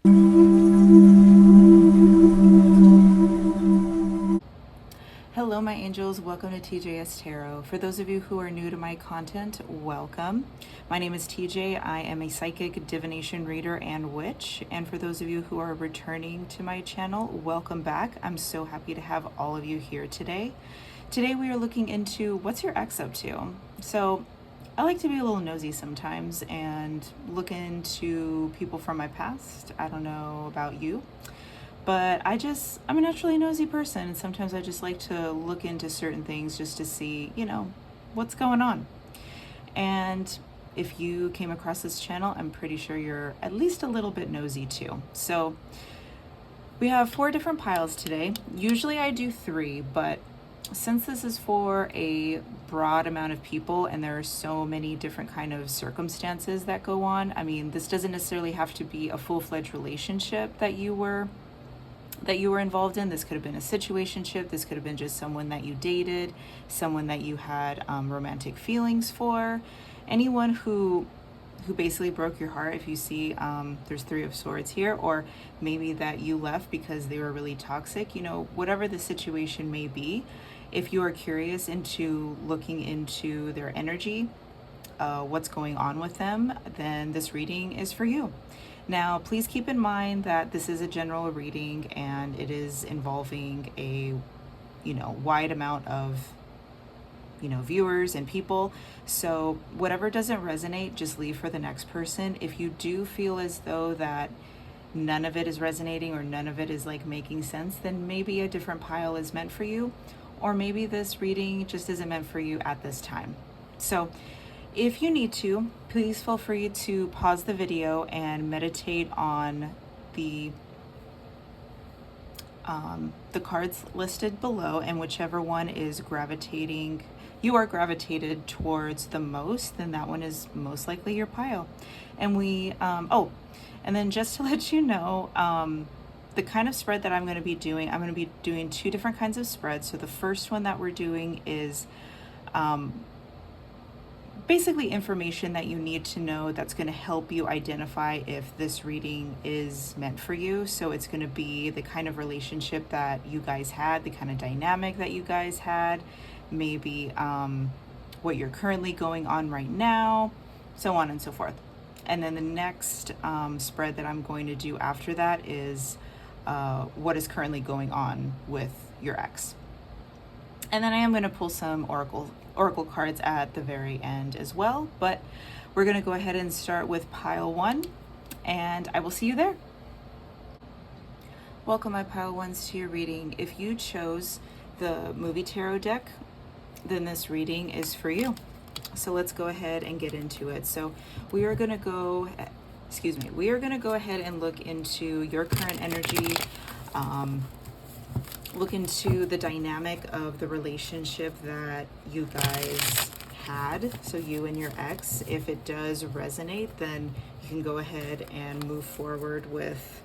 Hello my angels, welcome to TJS Tarot. For those of you who are new to my content, welcome. My name is TJ. I am a psychic, divination reader, and witch. And for those of you who are returning to my channel, welcome back. I'm so happy to have all of you here today. Today we are looking into what's your ex up to. So I like to be a little nosy sometimes and look into people from my past. I don't know about you, but I'm a naturally nosy person, and sometimes I just like to look into certain things just to see, what's going on. And if you came across this channel, I'm pretty sure you're at least a little bit nosy too. So we have 4 different piles today. Usually I do 3, but since this is for a broad amount of people and there are so many different kind of circumstances that go on, I mean, this doesn't necessarily have to be a full-fledged relationship that you were involved in. This could have been a situationship. This could have been just someone that you dated, someone that you had romantic feelings for, anyone who basically broke your heart. If you see there's 3 of Swords here, or maybe that you left because they were really toxic, whatever the situation may be. If you are curious into looking into their energy, what's going on with them, then this reading is for you. Now, please keep in mind that this is a general reading and it is involving a, wide amount of, viewers and people. So whatever doesn't resonate, just leave for the next person. If you do feel as though that none of it is resonating or none of it is like making sense, then maybe a different pile is meant for you, or maybe this reading just isn't meant for you at this time. So if you need to, please feel free to pause the video and meditate on the cards listed below, and whichever one is you are gravitated towards the most, then that one is most likely your pile. And and then just to let you know, the kind of spread that I'm going to be doing 2 different kinds of spreads. So the first one that we're doing is basically information that you need to know that's going to help you identify if this reading is meant for you. So it's going to be the kind of relationship that you guys had, the kind of dynamic that you guys had, maybe what you're currently going on right now, so on and so forth. And then the next spread that I'm going to do after that is what is currently going on with your ex. And then I am going to pull some oracle cards at the very end as well, but we're going to go ahead and start with pile 1, and I will see you there. Welcome my pile 1s to your reading. If you chose the movie tarot deck, then this reading is for you. So let's go ahead and get into it. So we are going to go ahead and look into your current energy, look into the dynamic of the relationship that you guys had, so you and your ex. If it does resonate, then you can go ahead and move forward with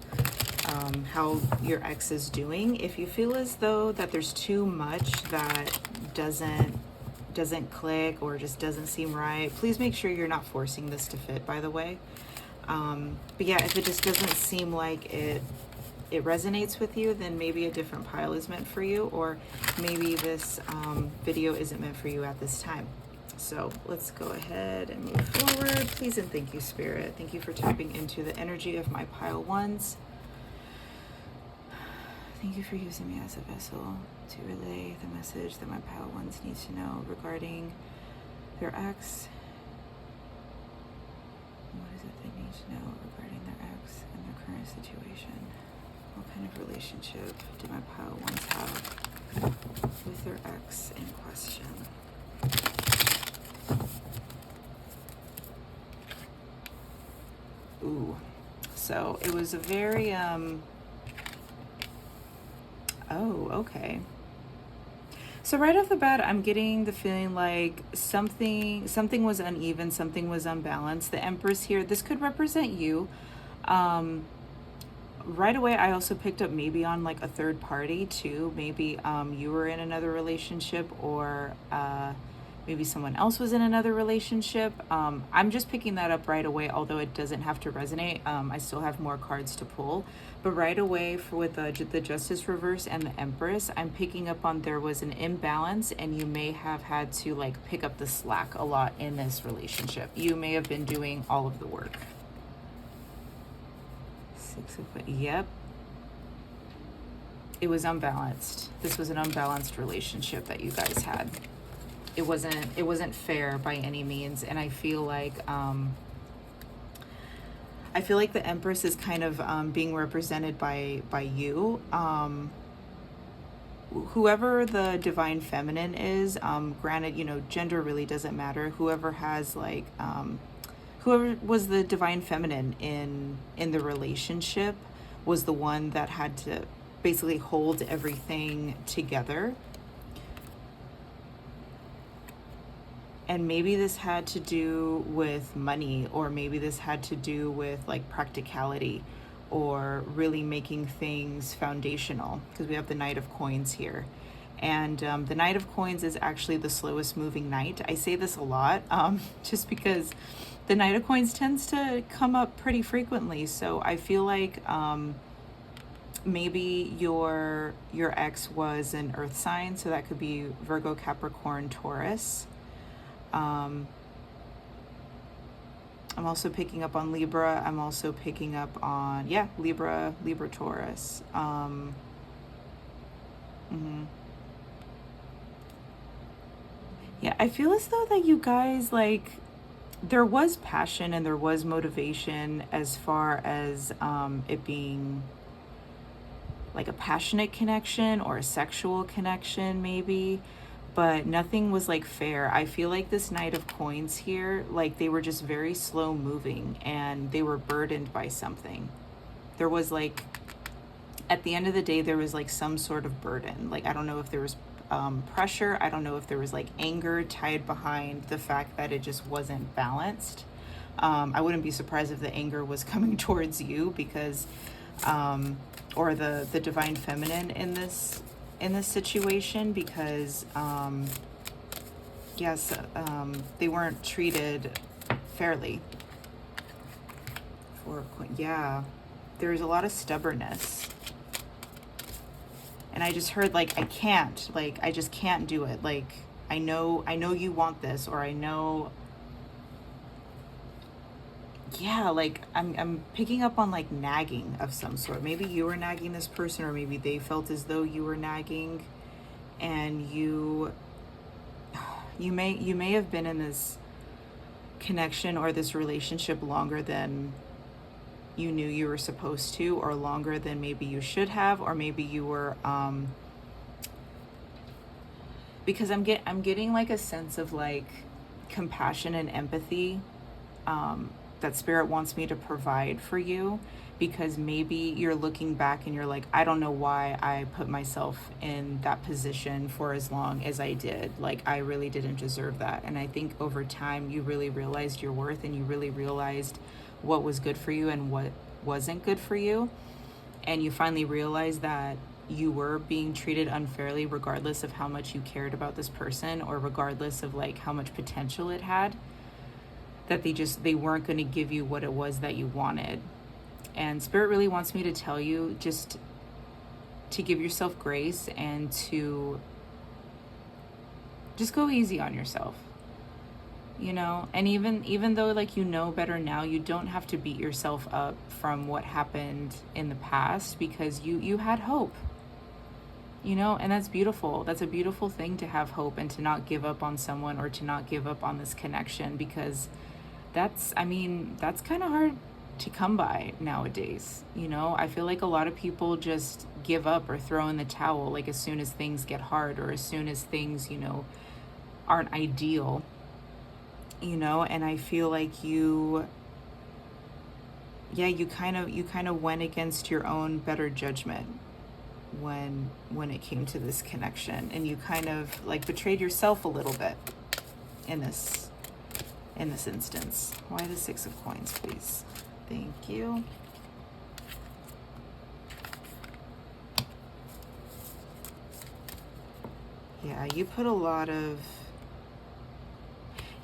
how your ex is doing. If you feel as though that there's too much that doesn't click or just doesn't seem right, please make sure you're not forcing this to fit, by the way. But yeah, if it just doesn't seem like it resonates with you, then maybe a different pile is meant for you, or maybe this video isn't meant for you at this time. So let's go ahead and move forward. Please and thank you, Spirit. Thank you for tapping into the energy of my pile 1s. Thank you for using me as a vessel to relay the message that my pile 1s need to know regarding their ex. What is it they need to know regarding their ex and their current situation? What kind of relationship do my pile 1s have with their ex in question? Ooh, so it was a very, oh, okay. So right off the bat, I'm getting the feeling like something was uneven, something was unbalanced. The Empress here, this could represent you. Right away, I also picked up maybe on like a third party too. Maybe you were in another relationship, or maybe someone else was in another relationship. I'm just picking that up right away, although it doesn't have to resonate. I still have more cards to pull. But right away, with the Justice reverse and the Empress, I'm picking up on there was an imbalance, and you may have had to like pick up the slack a lot in this relationship. You may have been doing all of the work. Yep. It was unbalanced. This was an unbalanced relationship that you guys had. It wasn't fair by any means, and I feel like the Empress is kind of being represented by you. Whoever the divine feminine is, granted, you know, gender really doesn't matter. Whoever has like whoever was the divine feminine in the relationship was the one that had to basically hold everything together. And maybe this had to do with money, or maybe this had to do with like practicality, or really making things foundational, because we have the Knight of Coins here. And the Knight of Coins is actually the slowest moving knight. I say this a lot just because the Knight of Coins tends to come up pretty frequently. So I feel like maybe your ex was an earth sign, so that could be Virgo, Capricorn, Taurus. I'm also picking up on Libra. I'm also picking up on, yeah, Libra, Taurus. Yeah, I feel as though that you guys, like, there was passion and there was motivation as far as it being like a passionate connection or a sexual connection maybe, but nothing was like fair. I feel like this Knight of Coins here, like they were just very slow moving and they were burdened by something. There was like, at the end of the day, there was like some sort of burden. Like, I don't know if there was pressure. I don't know if there was like anger tied behind the fact that it just wasn't balanced. I wouldn't be surprised if the anger was coming towards you because, or the divine feminine in this situation, because yes, they weren't treated fairly. Yeah, there's a lot of stubbornness. And I just heard like, I can't, like, I just can't do it. Like, I know you want this, or I know, yeah, like I'm picking up on like nagging of some sort. Maybe you were nagging this person, or maybe they felt as though you were nagging, and you may have been in this connection or this relationship longer than you knew you were supposed to, or longer than maybe you should have, or maybe you were because I'm getting like a sense of like compassion and empathy that Spirit wants me to provide for you, because maybe you're looking back and you're like, I don't know why I put myself in that position for as long as I did. Like, I really didn't deserve that. And I think over time you really realized your worth, and you really realized what was good for you and what wasn't good for you. And you finally realized that you were being treated unfairly, regardless of how much you cared about this person, or regardless of like how much potential it had, that they weren't going to give you what it was that you wanted. And Spirit really wants me to tell you just to give yourself grace and to just go easy on yourself. You know, and even though like you know better now, you don't have to beat yourself up from what happened in the past, because you had hope, you know, and that's beautiful. That's a beautiful thing, to have hope and to not give up on someone, or to not give up on this connection, because that's kind of hard to come by nowadays. You know, I feel like a lot of people just give up or throw in the towel like as soon as things get hard, or as soon as things, you know, aren't ideal. You know, and I feel like you kind of went against your own better judgment when it came to this connection, and you kind of like betrayed yourself a little bit in this instance. Why the Six of Coins, please? Thank you. Yeah, you put a lot of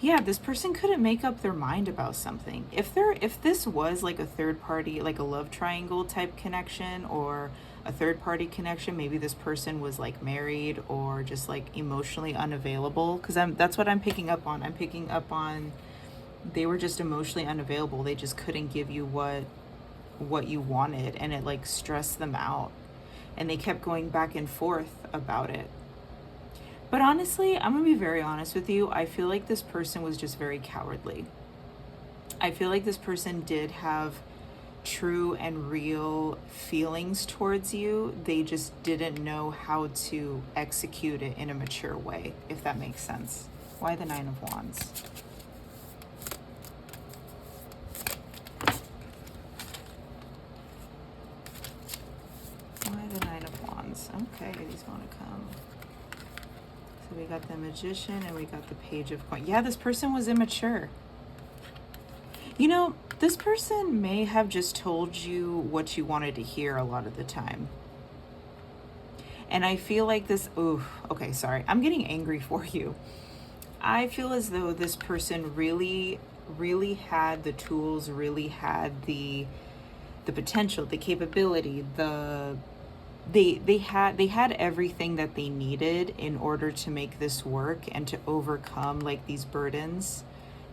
Yeah, this person couldn't make up their mind about something. If this was like a third party, like a love triangle type connection or a third party connection, maybe this person was like married or just like emotionally unavailable, cuz that's what I'm picking up on. I'm picking up on they were just emotionally unavailable. They just couldn't give you what you wanted, and it like stressed them out. And they kept going back and forth about it. But honestly, I'm going to be very honest with you. I feel like this person was just very cowardly. I feel like this person did have true and real feelings towards you. They just didn't know how to execute it in a mature way, if that makes sense. Why the Nine of Wands? Why the Nine of Wands? Okay, these want to come. So we got the Magician and we got the Page of Coins. Yeah, this person was immature. You know, this person may have just told you what you wanted to hear a lot of the time. And I feel like this, okay, sorry. I'm getting angry for you. I feel as though this person really, really had the tools, really had the potential, the capability, they had everything that they needed in order to make this work and to overcome like these burdens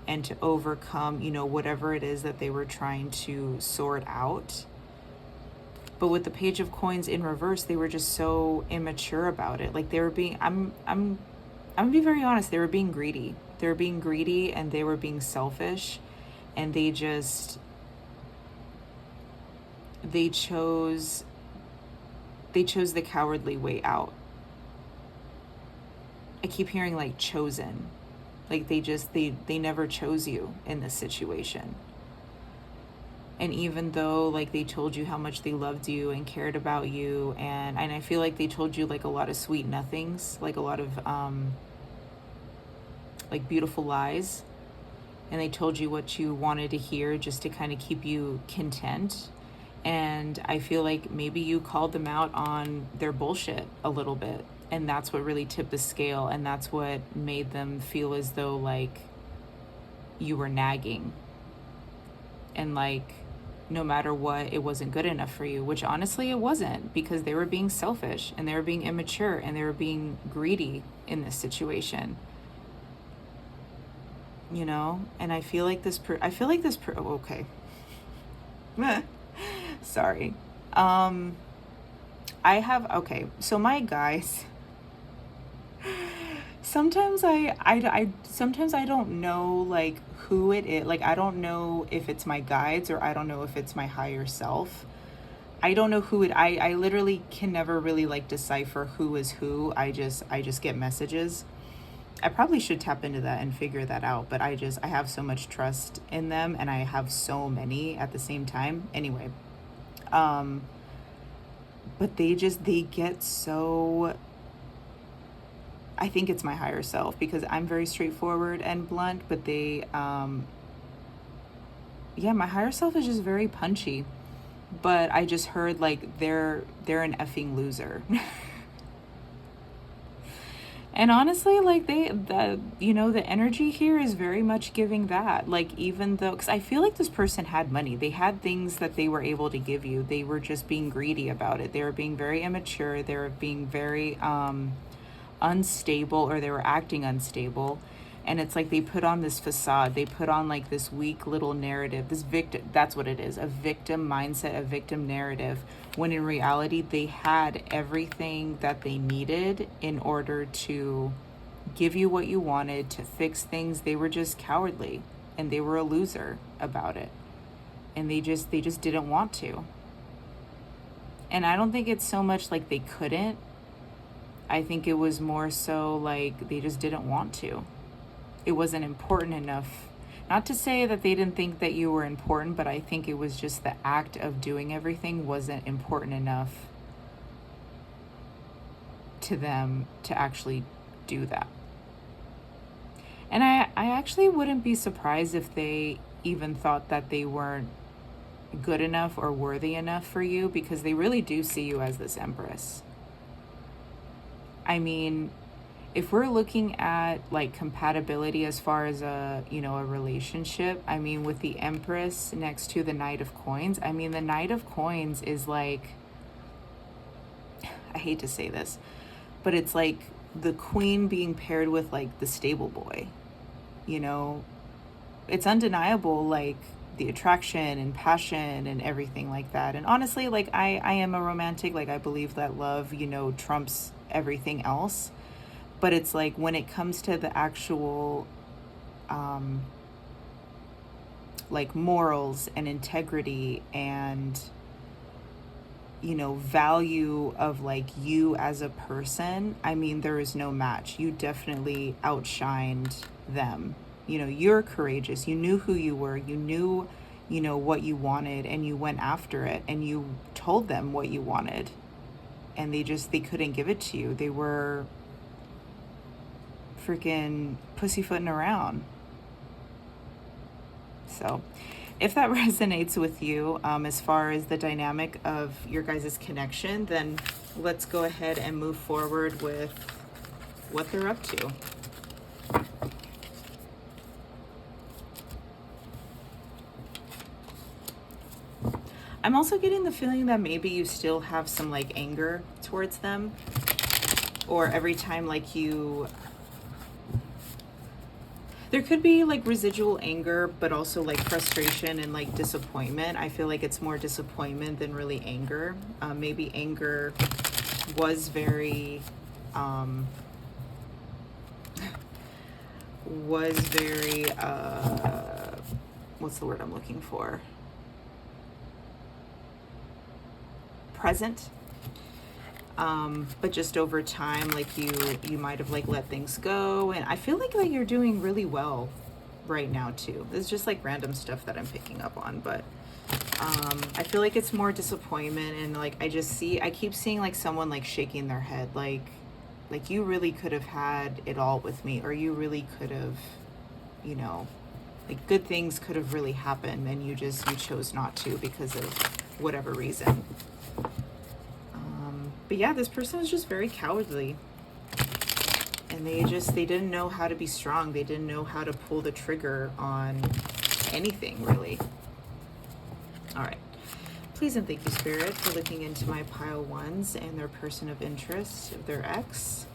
and to overcome, you know, whatever it is that they were trying to sort out. But with the Page of Coins in reverse, they were just so immature about it. Like they were being, I'm gonna be very honest, they were being greedy. They were being greedy and they were being selfish, and they chose the cowardly way out. I keep hearing like chosen. Like they never chose you in this situation. And even though like they told you how much they loved you and cared about you, and I feel like they told you like a lot of sweet nothings, like a lot of like beautiful lies, and they told you what you wanted to hear just to kind of keep you content. And I feel like maybe you called them out on their bullshit a little bit. And that's what really tipped the scale. And that's what made them feel as though like you were nagging. And like, no matter what, it wasn't good enough for you. Which honestly, it wasn't. Because they were being selfish. And they were being immature. And they were being greedy in this situation. You know? And I feel like okay. Sorry. So my guys, sometimes I don't know like who it is. Like I don't know if it's my guides or I don't know if it's my higher self. I don't know who I literally can never really like decipher who is who. I just get messages. I probably should tap into that and figure that out, but I have so much trust in them, and I have so many at the same time. Anyway, but they get so, I think it's my higher self because I'm very straightforward and blunt, but my higher self is just very punchy. But I just heard like they're an effing loser. And honestly, like the energy here is very much giving that. Like, even though, because I feel like this person had money, they had things that they were able to give you. They were just being greedy about it. They were being very immature. They were being very unstable, or they were acting unstable. And it's like they put on this facade. They put on like this weak little narrative, this victim, that's what it is, a victim mindset, a victim narrative, when in reality they had everything that they needed in order to give you what you wanted, to fix things. They were just cowardly, and they were a loser about it. And they just didn't want to. And I don't think it's so much like they couldn't. I think it was more so like they just didn't want to. It wasn't important enough. Not to say that they didn't think that you were important, but I think it was just the act of doing everything wasn't important enough to them to actually do that. And I actually wouldn't be surprised if they even thought that they weren't good enough or worthy enough for you, because they really do see you as this empress. I mean, if we're looking at like compatibility as far as a, you know, a relationship, I mean, with the Empress next to the Knight of Coins, I mean, the Knight of Coins is like, I hate to say this, but it's like the Queen being paired with like the stable boy, you know. It's undeniable, like the attraction and passion and everything like that. And honestly, like I am a romantic, like I believe that love, you know, trumps everything else. But it's like when it comes to the actual like morals and integrity and, you know, value of like you as a person, I mean, there is no match. You definitely outshined them. You know, you're courageous. You knew who you were. You knew, you know, what you wanted, and you went after it, and you told them what you wanted, and they couldn't give it to you. They were freaking pussyfooting around. So if that resonates with you, as far as the dynamic of your guys' connection, then let's go ahead and move forward with what they're up to. I'm also getting the feeling that maybe you still have some like anger towards them, or every time like you, there could be like residual anger, but also like frustration and like disappointment. I feel like it's more disappointment than really anger. Maybe anger was very, what's the word I'm looking for? Present. But just over time, like you might have like let things go, and I feel like you're doing really well right now too. It's just like random stuff that I'm picking up on, but I feel like it's more disappointment, and like I keep seeing like someone like shaking their head, like you really could have had it all with me, or you really could have, you know, like good things could have really happened, and you chose not to because of whatever reason. But yeah, this person is just very cowardly, and they didn't know how to be strong. They didn't know how to pull the trigger on anything, really. All right. Please and thank you, Spirit, for looking into my pile ones and their person of interest, their ex.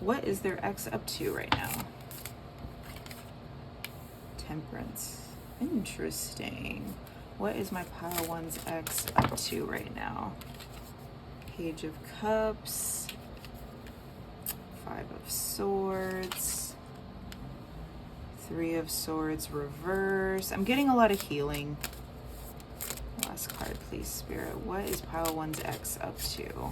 What is their ex up to right now? Temperance. Interesting. What is my pile one's ex up to right now? Page of Cups, 5 of Swords, 3 of Swords reverse. I'm getting a lot of healing. Last card, please, Spirit. What is pile one's ex up to?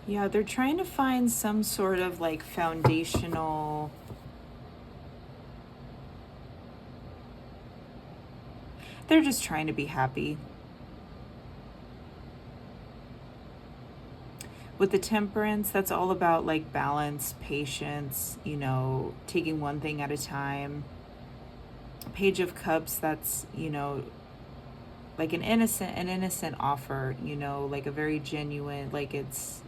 Yeah, they're trying to find some sort of like foundational, they're just trying to be happy. With the Temperance, that's all about like balance, patience, you know, taking one thing at a time. Page of Cups, that's, you know, like an innocent offer, you know, like a very genuine, like it's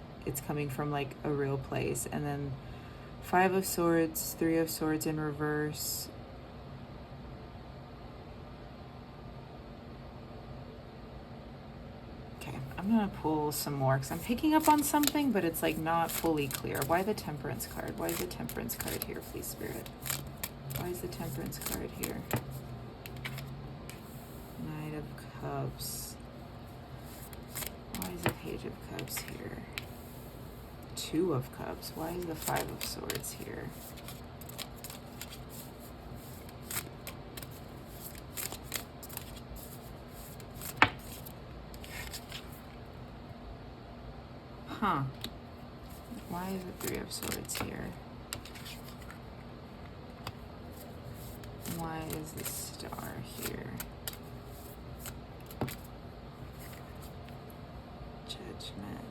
coming from like a real place. And then 5 of Swords, 3 of Swords in reverse. Okay, I'm gonna pull some more because I'm picking up on something, but it's like not fully clear. Why the Temperance card? Why is the Temperance card here, please, Spirit? Why is the Temperance card here? Knight of Cups. Why is the Page of Cups here? 2 of Cups. Why is the 5 of Swords here? Huh. Why is the 3 of Swords here? Why is the Star here? Judgment.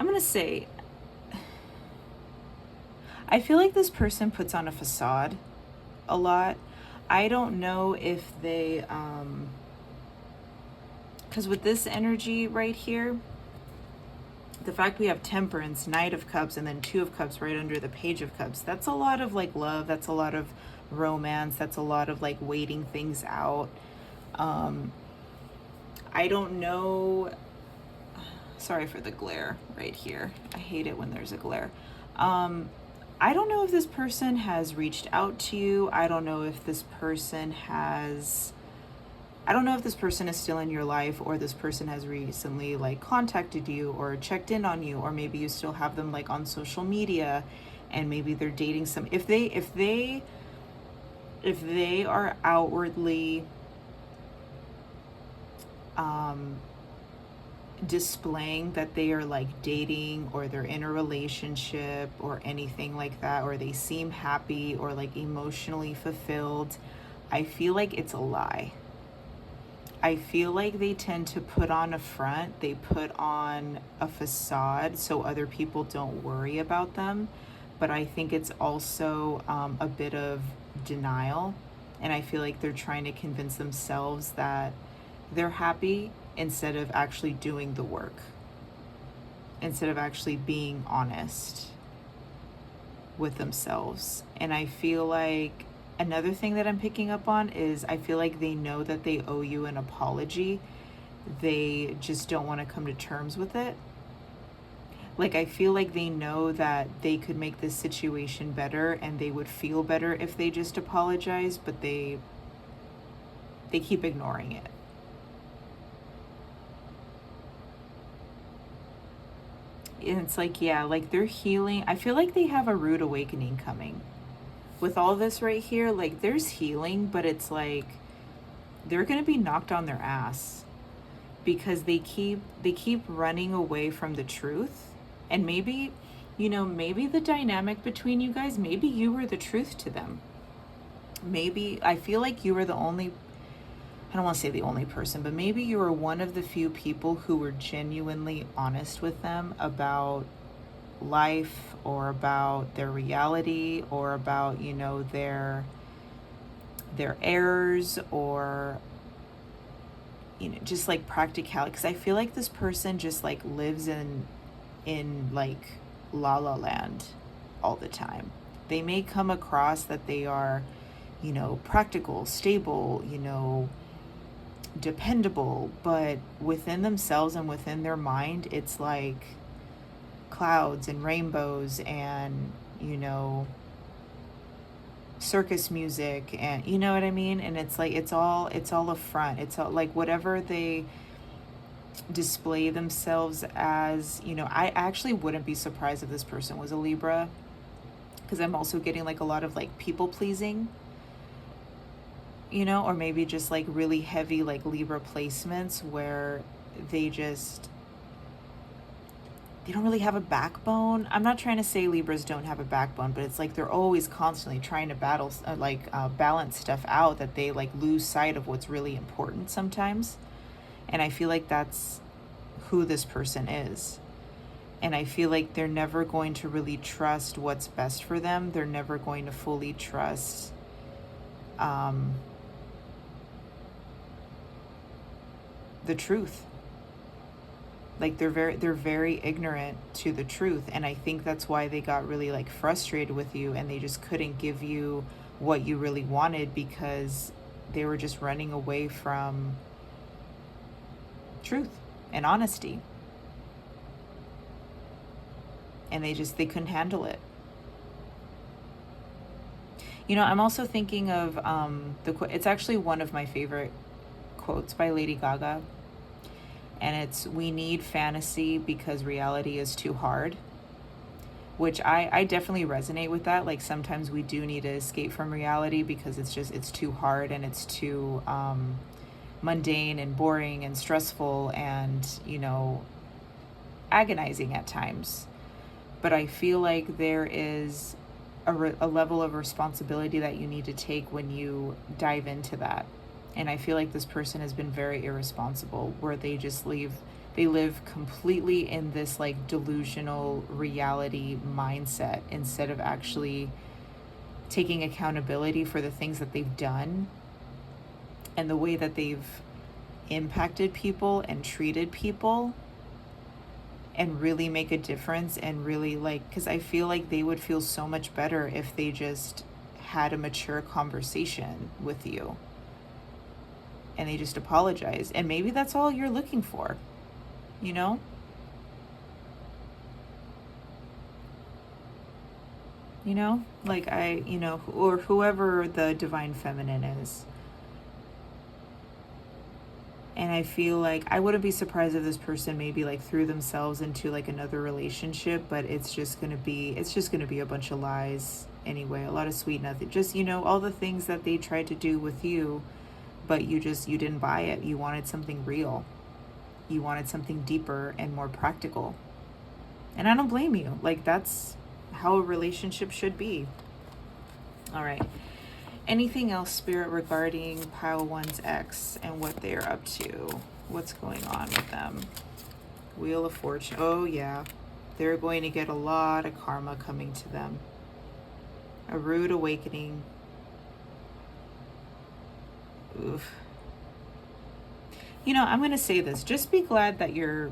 I'm going to say, I feel like this person puts on a facade a lot. I don't know if they, because with this energy right here, the fact we have Temperance, Knight of Cups, and then Two of Cups right under the Page of Cups, that's a lot of like love, that's a lot of romance, that's a lot of like waiting things out. I don't know, sorry for the glare right here, I hate it when there's a glare. I don't know if this person has reached out to you. I don't know if this person is still in your life, or this person has recently like contacted you or checked in on you, or maybe you still have them like on social media and maybe they're dating some, if they are outwardly displaying that they are like dating, or they're in a relationship or anything like that, or they seem happy or like emotionally fulfilled, I feel like it's a lie. I feel like they tend to put on a front, they put on a facade so other people don't worry about them. But I think it's also a bit of denial. And I feel like they're trying to convince themselves that they're happy instead of actually doing the work, instead of actually being honest with themselves. And I feel like another thing that I'm picking up on is I feel like they know that they owe you an apology. They just don't want to come to terms with it. Like, I feel like they know that they could make this situation better and they would feel better if they just apologize, but they keep ignoring it. And it's like, yeah, like they're healing. I feel like they have a rude awakening coming. With all this right here, like there's healing, but it's like they're going to be knocked on their ass because they keep running away from the truth. And maybe, maybe the dynamic between you guys, maybe you were the truth to them. Maybe, I feel like you were the only, I don't want to say the only person, but maybe you were one of the few people who were genuinely honest with them about life, or about their reality, or about, their errors, or, just like practicality. Because I feel like this person just like lives in like la la land all the time. They may come across that they are, practical, stable, dependable, but within themselves and within their mind, it's like clouds and rainbows and, circus music, and you know what I mean? And it's like, it's all a front. It's all like whatever they display themselves as, I actually wouldn't be surprised if this person was a Libra, because I'm also getting like a lot of like people pleasing, or maybe just like really heavy like Libra placements where they don't really have a backbone. I'm not trying to say Libras don't have a backbone, but it's like they're always constantly trying to balance stuff out, that they like lose sight of what's really important sometimes. And I feel like that's who this person is. And I feel like they're never going to really trust what's best for them. They're never going to fully trust the truth. Like they're very ignorant to the truth. And I think that's why they got really like frustrated with you, and they just couldn't give you what you really wanted, because they were just running away from truth and honesty. And they couldn't handle it. I'm also thinking of it's actually one of my favorite quotes by Lady Gaga. And it's, we need fantasy because reality is too hard. Which I definitely resonate with that. Like sometimes we do need to escape from reality because it's too hard, and it's too mundane and boring and stressful and, agonizing at times. But I feel like there is a level of responsibility that you need to take when you dive into that. And I feel like this person has been very irresponsible, where they just leave They live completely in this like delusional reality mindset instead of actually taking accountability for the things that they've done and the way that they've impacted people and treated people, and really make a difference. And really, like, because I feel like they would feel so much better if they just had a mature conversation with you and they just apologized. And maybe that's all you're looking for, you know? Like or whoever the divine feminine is. And I feel like I wouldn't be surprised if this person maybe like threw themselves into like another relationship, but it's just gonna be a bunch of lies anyway. A lot of sweet nothing. Just, all the things that they tried to do with you, but you didn't buy it. You wanted something real. You wanted something deeper and more practical. And I don't blame you. Like, that's how a relationship should be. All right. Anything else, Spirit, regarding Pile 1's ex and what they're up to? What's going on with them? Wheel of Fortune. Oh, yeah. They're going to get a lot of karma coming to them. A rude awakening. Oof. I'm going to say this. Just be glad that you're,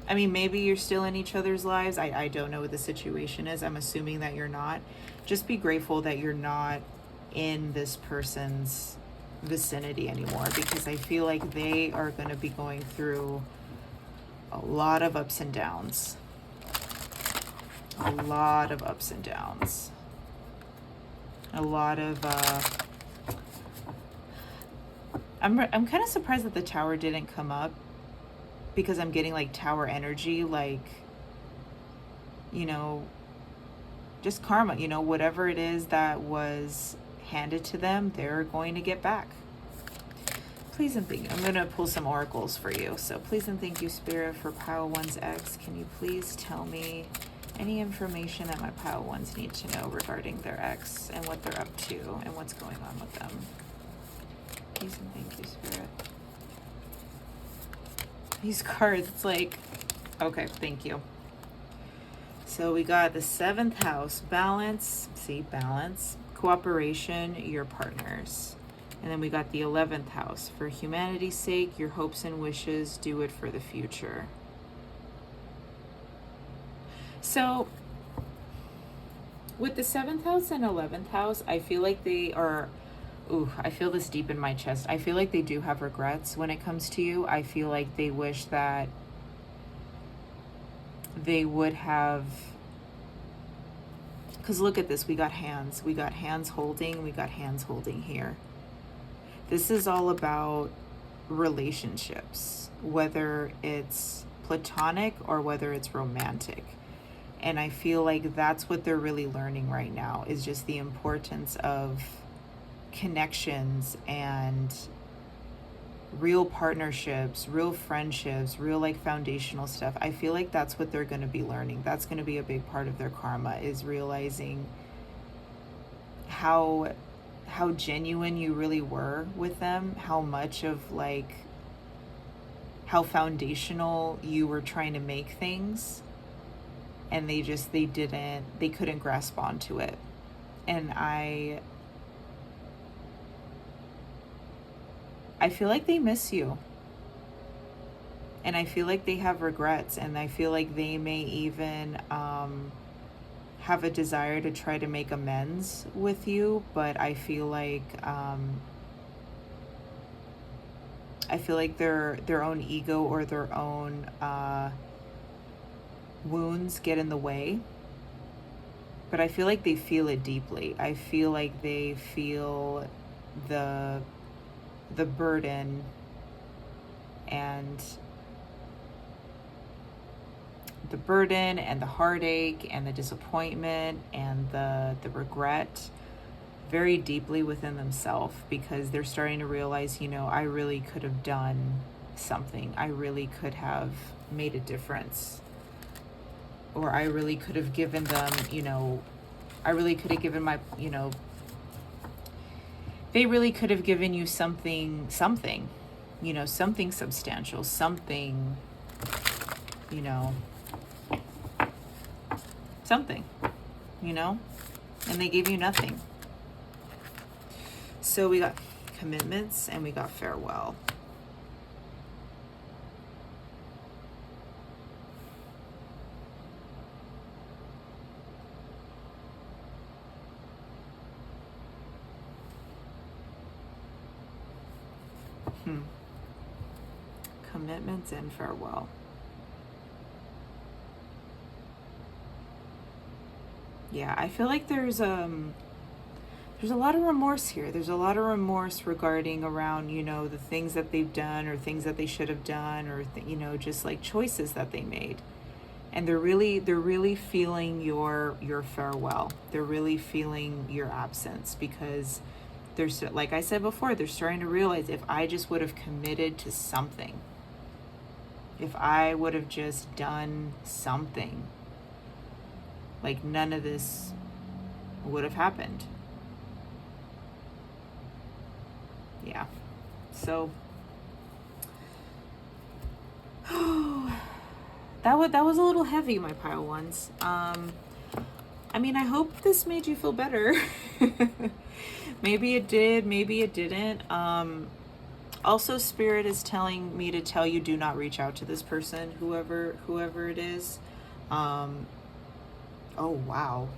maybe you're still in each other's lives. I don't know what the situation is. I'm assuming that you're not. Just be grateful that you're not in this person's vicinity anymore, because I feel like they are going to be going through a lot of ups and downs. A lot of ups and downs. A lot of... I'm kind of surprised that the Tower didn't come up, because I'm getting like Tower energy, like, just karma, whatever it is that was handed to them, they're going to get back. Please and thank you. I'm going to pull some oracles for you. So please and thank you, Spirit, for Pile 1's ex. Can you please tell me any information that my Pile 1s need to know regarding their ex and what they're up to and what's going on with them? Please and thank you, Spirit. These cards, it's like, okay, thank you. So we got the 7th house, balance, cooperation, your partners. And then we got the 11th house, for humanity's sake, your hopes and wishes, do it for the future. So with the 7th house and 11th house, I feel like they are, I feel this deep in my chest. I feel like they do have regrets when it comes to you. I feel like they wish that they would have, because look at this, we got hands holding, we got hands holding here. This is all about relationships, whether it's platonic or whether it's romantic. And I feel like that's what they're really learning right now, is just the importance of connections and real partnerships, real friendships, real like foundational stuff. I feel like that's what they're going to be learning. That's going to be a big part of their karma, is realizing how genuine you really were with them, how much of like how foundational you were trying to make things, and they couldn't grasp onto it. And I feel like they miss you. And I feel like they have regrets, and I feel like they may even have a desire to try to make amends with you, but I feel like their own ego or their own wounds get in the way. But I feel like they feel it deeply. I feel like they feel the burden and the heartache and the disappointment and the regret very deeply within themselves, because they're starting to realize, I really could have done something. I really could have made a difference. Or I really could have given them, I really could have given my, they really could have given you something, you know, something substantial, something, you know, something, you know, and they gave you nothing. So we got commitments and we got farewell. Commitments and farewell. Yeah, I feel like there's a lot of remorse here. There's a lot of remorse regarding around, you know, the things that they've done or things that they should have done, or you know, just like choices that they made. And they're really feeling your farewell. They're really feeling your absence, because there's, like I said before, they're starting to realize, if I just would have committed to something, if I would have just done something, like none of this would have happened. Yeah. So that was a little heavy, my pile ones. I mean, I hope this made you feel better. Maybe it did, maybe it didn't. Also, Spirit is telling me to tell you, do not reach out to this person, whoever it is. Oh wow.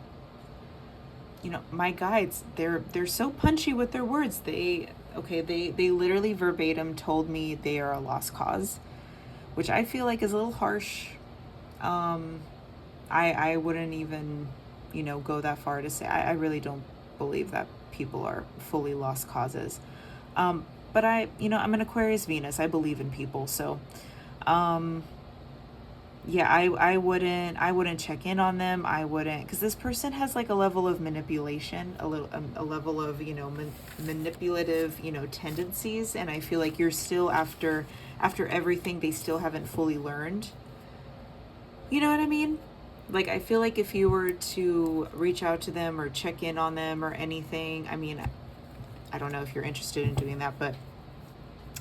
You know, my guides, they're so punchy with their words. They literally verbatim told me they are a lost cause, which I feel like is a little harsh. I wouldn't even, you know, go that far to say, I really don't believe that people are fully lost causes. But I'm an Aquarius Venus. I believe in people. So, yeah, I wouldn't check in on them. I wouldn't, because this person has like a level of manipulation, a level of, you know, manipulative, you know, tendencies. And I feel like you're still after everything, they still haven't fully learned. You know what I mean? Like, I feel like if you were to reach out to them or check in on them or anything, I mean, I don't know if you're interested in doing that, but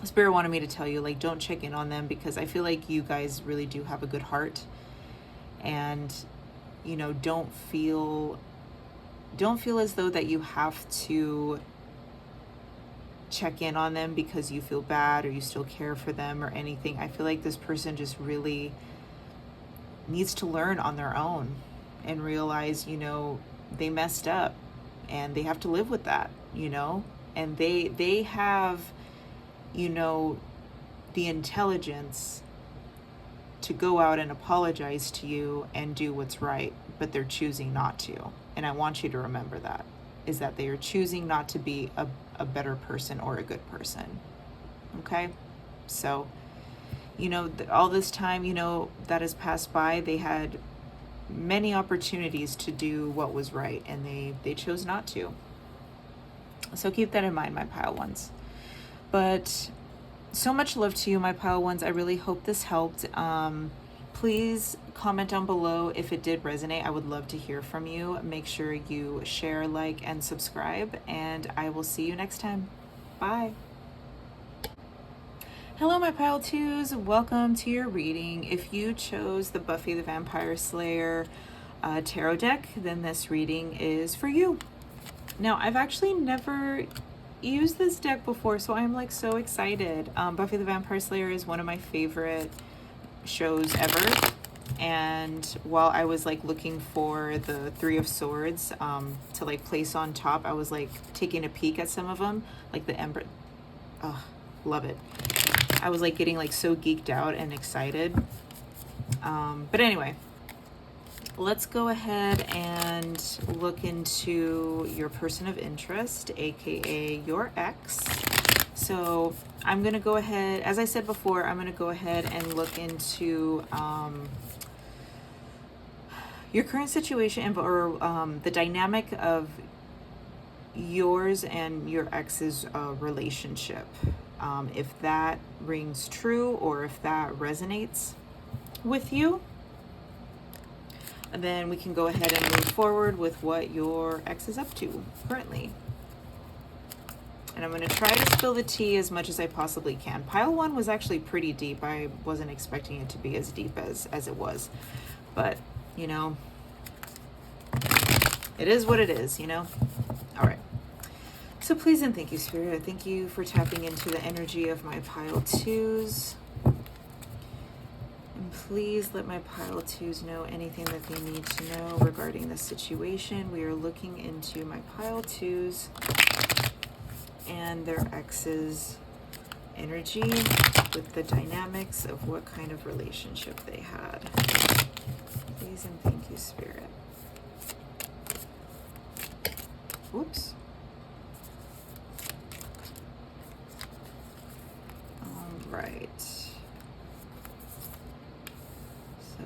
Spirit wanted me to tell you, like, don't check in on them, because I feel like you guys really do have a good heart. And, you know, don't feel as though that you have to check in on them because you feel bad or you still care for them or anything. I feel like this person just really needs to learn on their own and realize, you know, they messed up and they have to live with that, you know, and they have, you know, the intelligence to go out and apologize to you and do what's right, but they're choosing not to. And I want you to remember that, is that they are choosing not to be a better person or a good person. Okay? So, you know, all this time, you know, that has passed by, they had many opportunities to do what was right, and they chose not to. So keep that in mind, my pile ones. But so much love to you, my pile ones. I really hope this helped. Please comment down below if it did resonate. I would love to hear from you. Make sure you share, like, and subscribe, and I will see you next time. Bye. Hello, my pile twos. Welcome to your reading. If you chose the Buffy the Vampire Slayer tarot deck, then this reading is for you. Now, I've actually never used this deck before, so I'm like so excited. Buffy the Vampire Slayer is one of my favorite shows ever. And while I was like looking for the Three of Swords to like place on top, I was like taking a peek at some of them, like the Ember. Oh, love it. I was like getting like so geeked out and excited. But anyway, let's go ahead and look into your person of interest, aka your ex. So I'm gonna go ahead, as I said before, I'm gonna go ahead and look into your current situation, or the dynamic of yours and your ex's relationship. If that rings true or if that resonates with you, then we can go ahead and move forward with what your ex is up to currently. And I'm going to try to spill the tea as much as I possibly can. Pile 1 was actually pretty deep. I wasn't expecting it to be as deep as it was. But, you know, it is what it is, you know? All right. So please and thank you, Spirit. Thank you for tapping into the energy of my pile 2s. And please let my pile 2s know anything that they need to know regarding this situation. We are looking into my pile 2s and their ex's energy with the dynamics of what kind of relationship they had. Please and thank you, Spirit. Oops. All right. So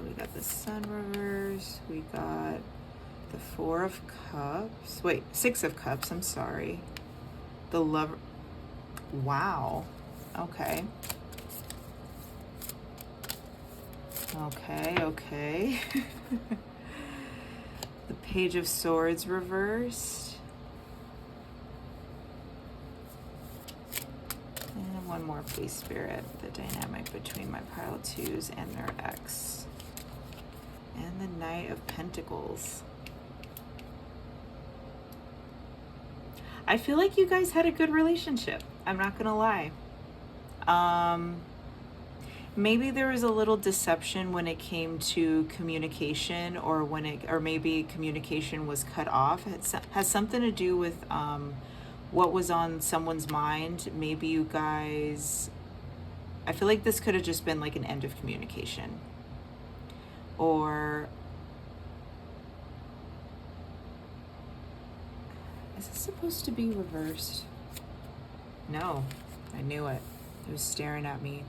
we got the Sun reverse. We got the 4 of Cups. Wait, 6 of Cups. I'm sorry. The Lover. Wow. Okay. Okay. The Page of Swords reversed. And one more, please, Spirit. The dynamic between my pile 2s and their ex. And the Knight of Pentacles. I feel like you guys had a good relationship. I'm not gonna lie. Maybe there was a little deception when it came to communication, or maybe communication was cut off. It has something to do with what was on someone's mind. Maybe you guys, I feel like this could have just been like an end of communication, or is this supposed to be reversed? No, I knew it. It was staring at me.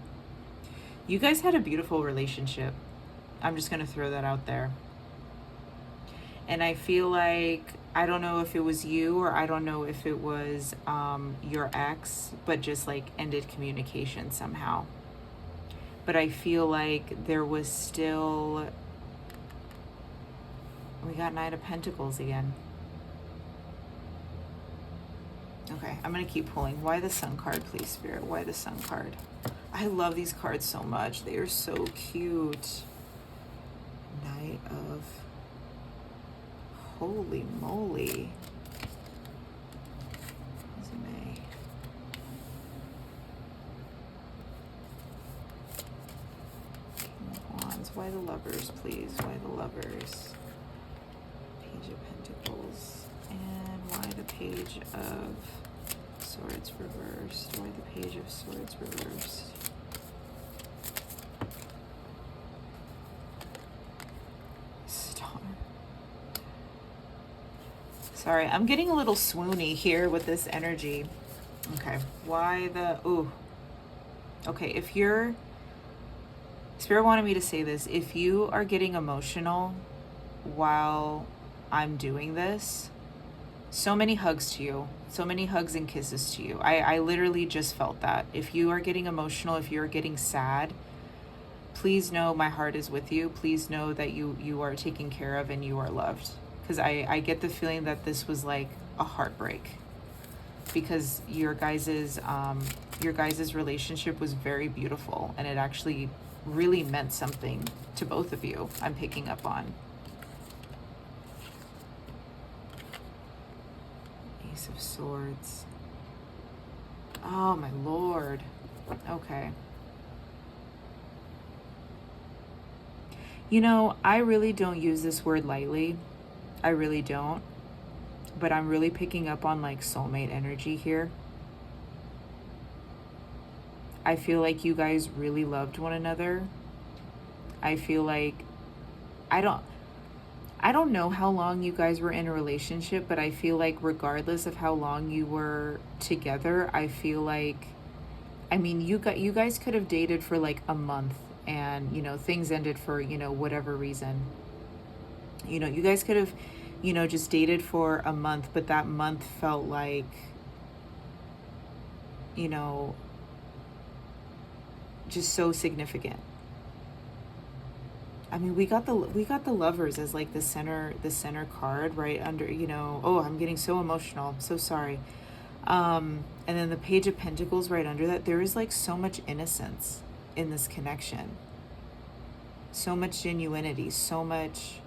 You guys had a beautiful relationship. I'm just going to throw that out there. And I feel like, I don't know if it was you, or I don't know if it was your ex, but just like ended communication somehow. But I feel like there was still, we got Knight of Pentacles again. Okay, I'm going to keep pulling. Why the Sun card, please, Spirit? Why the Sun card? I love these cards so much. They are so cute. Knight of... Holy moly. Resume. King of Wands. Why the Lovers, please? Why the Lovers? Page of Pentacles. And why the Page of Swords reversed? Why the Page of Swords reversed? Star. Sorry, I'm getting a little swoony here with this energy. Okay, why the... Ooh. Okay, if you're... Spirit wanted me to say this. If you are getting emotional while I'm doing this, so many hugs to you. So many hugs and kisses to you. I literally just felt that. If you are getting emotional, if you're getting sad, please know my heart is with you. Please know that you are taken care of and you are loved. Because I get the feeling that this was like a heartbreak. Because your guys's relationship was very beautiful, and it actually really meant something to both of you. I'm picking up on. Ace of Swords. Oh my Lord. Okay. You know, I really don't use this word lightly. I really don't. But I'm really picking up on like soulmate energy here. I feel like you guys really loved one another. I feel like I don't know how long you guys were in a relationship, but I feel like regardless of how long you were together, I feel like, I mean, you guys could have dated for like a month, and, you know, things ended for, you know, whatever reason. You know, you guys could have, you know, just dated for a month, but that month felt like, you know, just so significant. I mean, we got the Lovers as like the center card right under, you know. Oh, I'm getting so emotional. I'm so sorry. And then the Page of Pentacles right under that, there is like so much innocence in this connection. So much genuinity, so much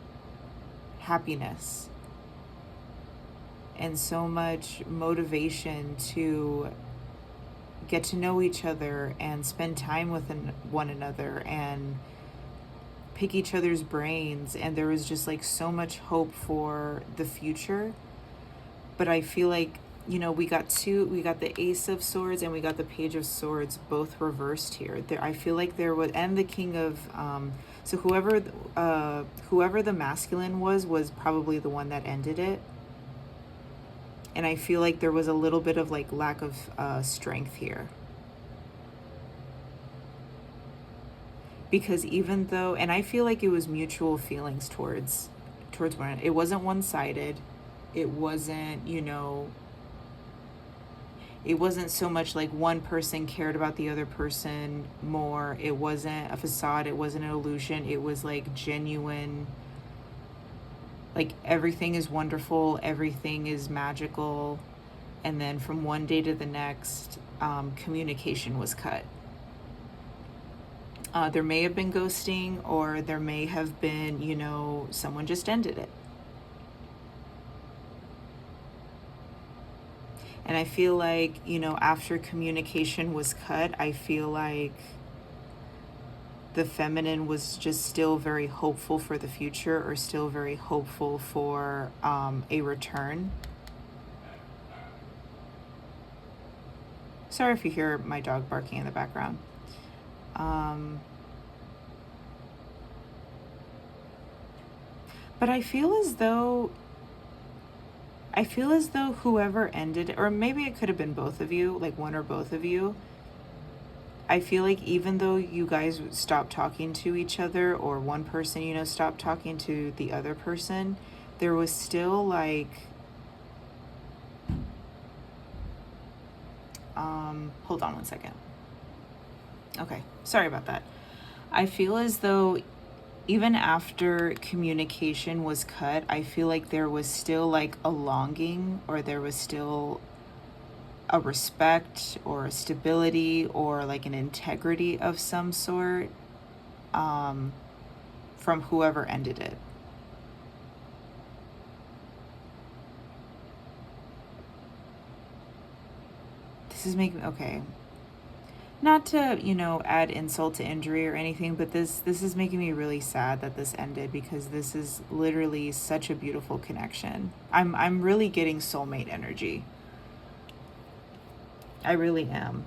happiness, and so much motivation to get to know each other and spend time with one another and pick each other's brains. And there was just like so much hope for the future. But I feel like, you know, we got the Ace of Swords and we got the Page of Swords both reversed here. I feel like there was, and the King of, so whoever the masculine was probably the one that ended it. And I feel like there was a little bit of like lack of strength here. Because even though, and I feel like it was mutual feelings towards one. It wasn't one-sided. It wasn't, you know, it wasn't so much like one person cared about the other person more. It wasn't a facade. It wasn't an illusion. It was like genuine. Like everything is wonderful, everything is magical, and then from one day to the next, communication was cut. There may have been ghosting, or there may have been, you know, someone just ended it. And I feel like, you know, after communication was cut, I feel like the feminine was just still very hopeful for the future, or still very hopeful for a return. Sorry if you hear my dog barking in the background. But I feel as though whoever ended, or maybe it could have been both of you, like one or both of you, I feel like even though you guys stopped talking to each other, or one person, you know, stopped talking to the other person, there was still like, hold on one second. Okay, sorry about that. I feel as though even after communication was cut, I feel like there was still like a longing, or there was still a respect or a stability or like an integrity of some sort from whoever ended it. This is making, okay, not to, you know, add insult to injury or anything, but this is making me really sad that this ended, because this is literally such a beautiful connection. I'm really getting soulmate energy. I really am.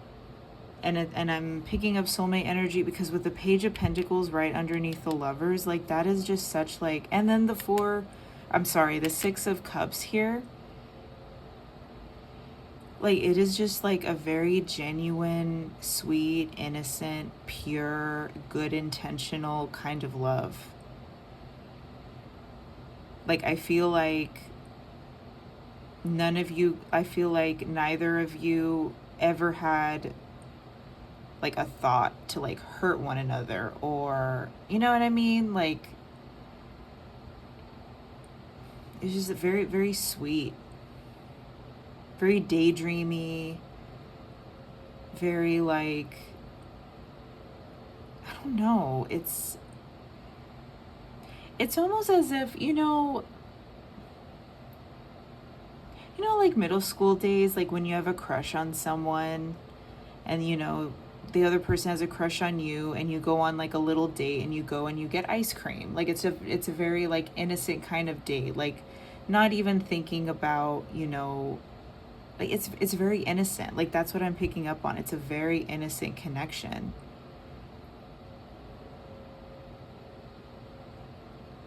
And I'm picking up soulmate energy because with the Page of Pentacles right underneath the Lovers, like that is just such like, and then the Six of Cups here, like it is just like a very genuine, sweet, innocent, pure, good intentional kind of love. Like I feel like neither of you ever had like a thought to like hurt one another, or you know what I mean, like it's just very, very sweet, very daydreamy, very like, I don't know, it's almost as if, you know, like middle school days, like when you have a crush on someone and, you know, the other person has a crush on you, and you go on like a little date, and you go and you get ice cream. Like it's a very like innocent kind of date, like not even thinking about, you know, like it's very innocent. Like that's what I'm picking up on. It's a very innocent connection.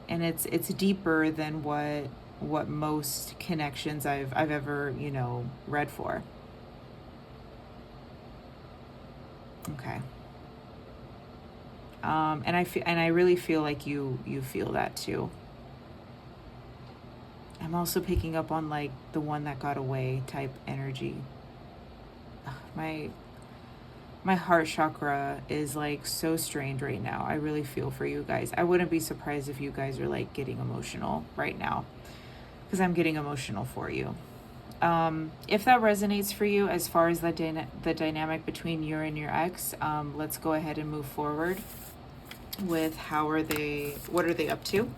And it's deeper than what most connections I've ever, you know, read for. Okay. And I really feel like you feel that too. I'm also picking up on like the one that got away type energy. Ugh, my heart chakra is like so strained right now. I really feel for you guys. I wouldn't be surprised if you guys are like getting emotional right now, because I'm getting emotional for you. If that resonates for you as far as the dynamic between you and your ex, let's go ahead and move forward with what are they up to?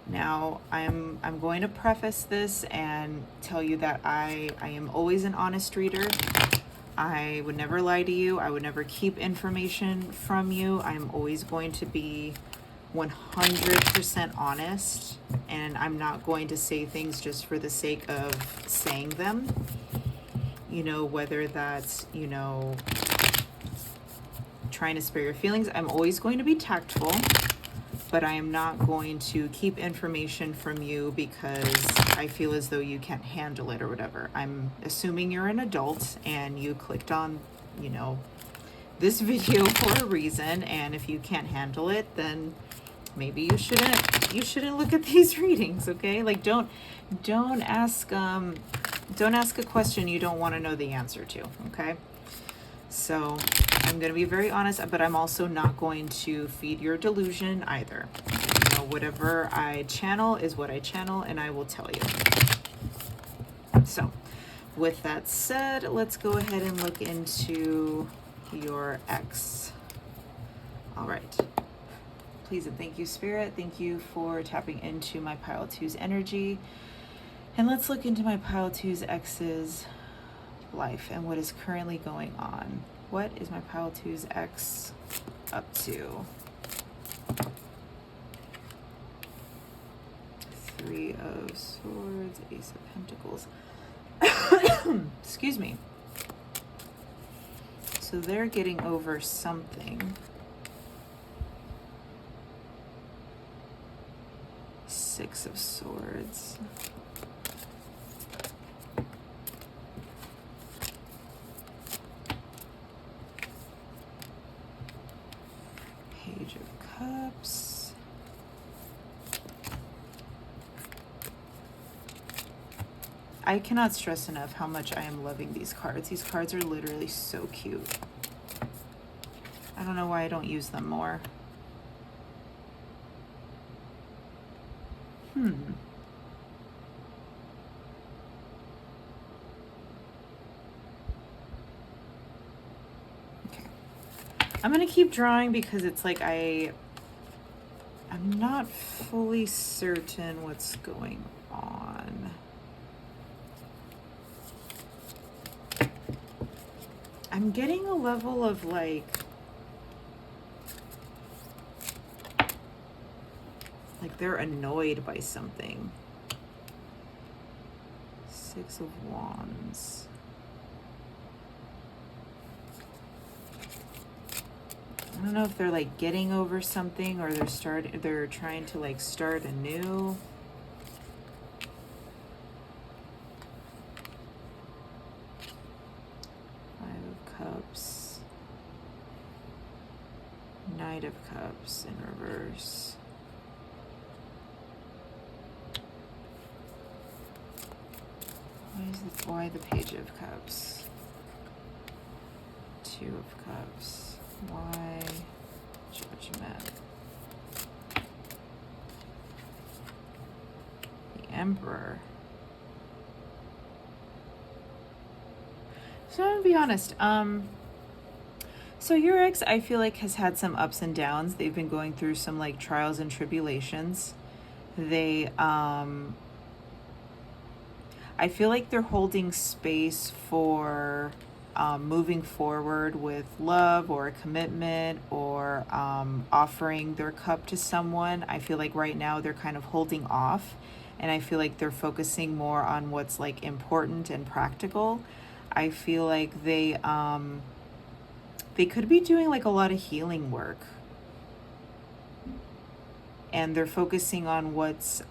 Now, I'm going to preface this and tell you that I am always an honest reader. I would never lie to you. I would never keep information from you. I'm always going to be 100% honest, and I'm not going to say things just for the sake of saying them. You know, whether that's, you know, trying to spare your feelings. I'm always going to be tactful, but I am not going to keep information from you because I feel as though you can't handle it or whatever. I'm assuming you're an adult and you clicked on, you know, this video for a reason, and if you can't handle it, then maybe you shouldn't look at these readings, okay? Like don't ask a question you don't want to know the answer to, okay? So I'm going to be very honest, but I'm also not going to feed your delusion either. You know, whatever I channel is what I channel, and I will tell you. So with that said, let's go ahead and look into your ex. All right. Please and thank you, Spirit. Thank you for tapping into my Pile 2's energy. And let's look into my Pile 2's ex's life and what is currently going on. What is my Pile 2's ex up to? Three of Swords, Ace of Pentacles. Excuse me. So they're getting over something. Six of Swords. Page of Cups. I cannot stress enough how much I am loving these cards. These cards are literally so cute. I don't know why I don't use them more. Okay. I'm going to keep drawing because it's like I'm not fully certain what's going on. I'm getting a level of like they're annoyed by something. Six of Wands. I don't know if they're like getting over something or they're trying to like start anew. Five of Cups. Knight of Cups in reverse. Why the Page of Cups? Two of Cups. Why Judgment? The Emperor. So I'm gonna be honest. So your ex, I feel like, has had some ups and downs. They've been going through some like trials and tribulations. They I feel like they're holding space for moving forward with love or a commitment or offering their cup to someone. I feel like right now they're kind of holding off, and I feel like they're focusing more on what's like important and practical. I feel like they could be doing like a lot of healing work, and they're focusing on what's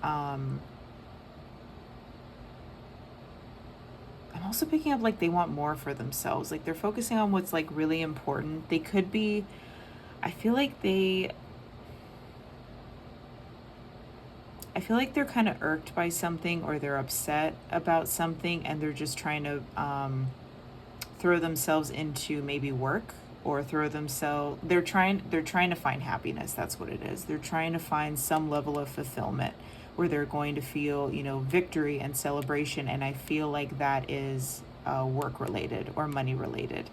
I'm also picking up like they want more for themselves. Like they're focusing on what's like really important. They could be, I feel like they're kind of irked by something, or they're upset about something, and they're just trying to throw themselves into maybe work, or they're trying to find happiness. That's what it is. They're trying to find some level of fulfillment where they're going to feel, victory and celebration. And I feel like that is work related or money related.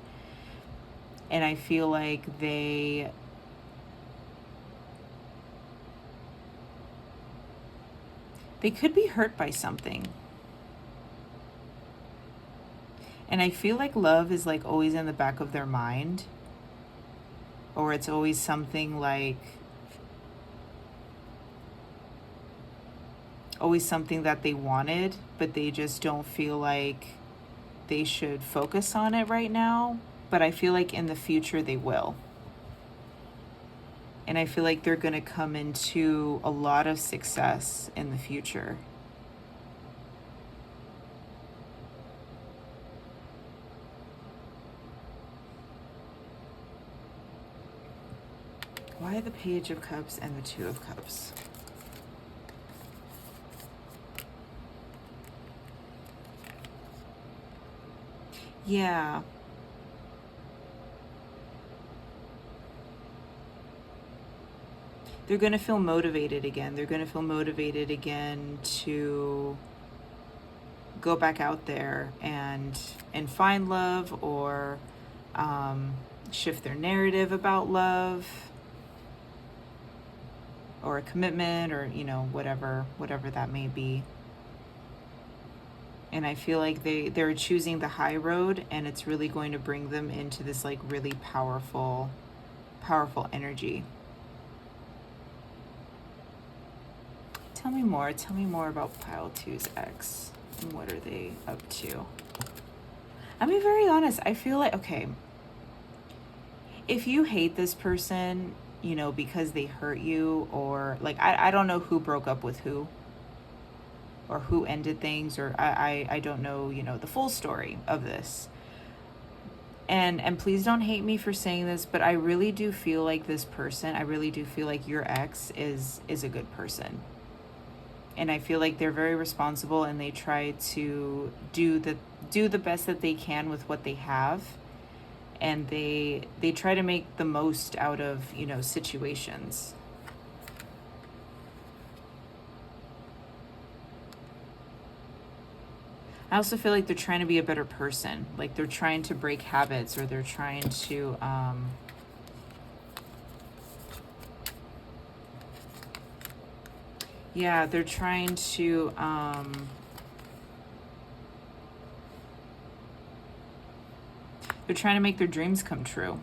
And I feel like they could be hurt by something. And I feel like love is like always in the back of their mind, or it's always something like, always something that they wanted, but they just don't feel like they should focus on it right now. But I feel like in the future they will. And I feel like they're going to come into a lot of success in the future. Why the Page of Cups and the Two of Cups? Yeah. They're going to feel motivated again. They're going to feel motivated again to go back out there and find love, or shift their narrative about love, or a commitment, or whatever that may be. And I feel like they're choosing the high road, and it's really going to bring them into this like really powerful energy. Tell me more about Pile 2's ex, and what are they up to? I mean, very honest, I feel like, okay, if you hate this person, because they hurt you, or like, I don't know who broke up with who, or who ended things, or I don't know, the full story of this. And please don't hate me for saying this, but I really do feel like this person, I really do feel like your ex is a good person. And I feel like they're very responsible, and they try to do the best that they can with what they have. And they try to make the most out of, situations. I also feel like they're trying to be a better person. Like they're trying to break habits, or they're trying to yeah, they're trying to make their dreams come true.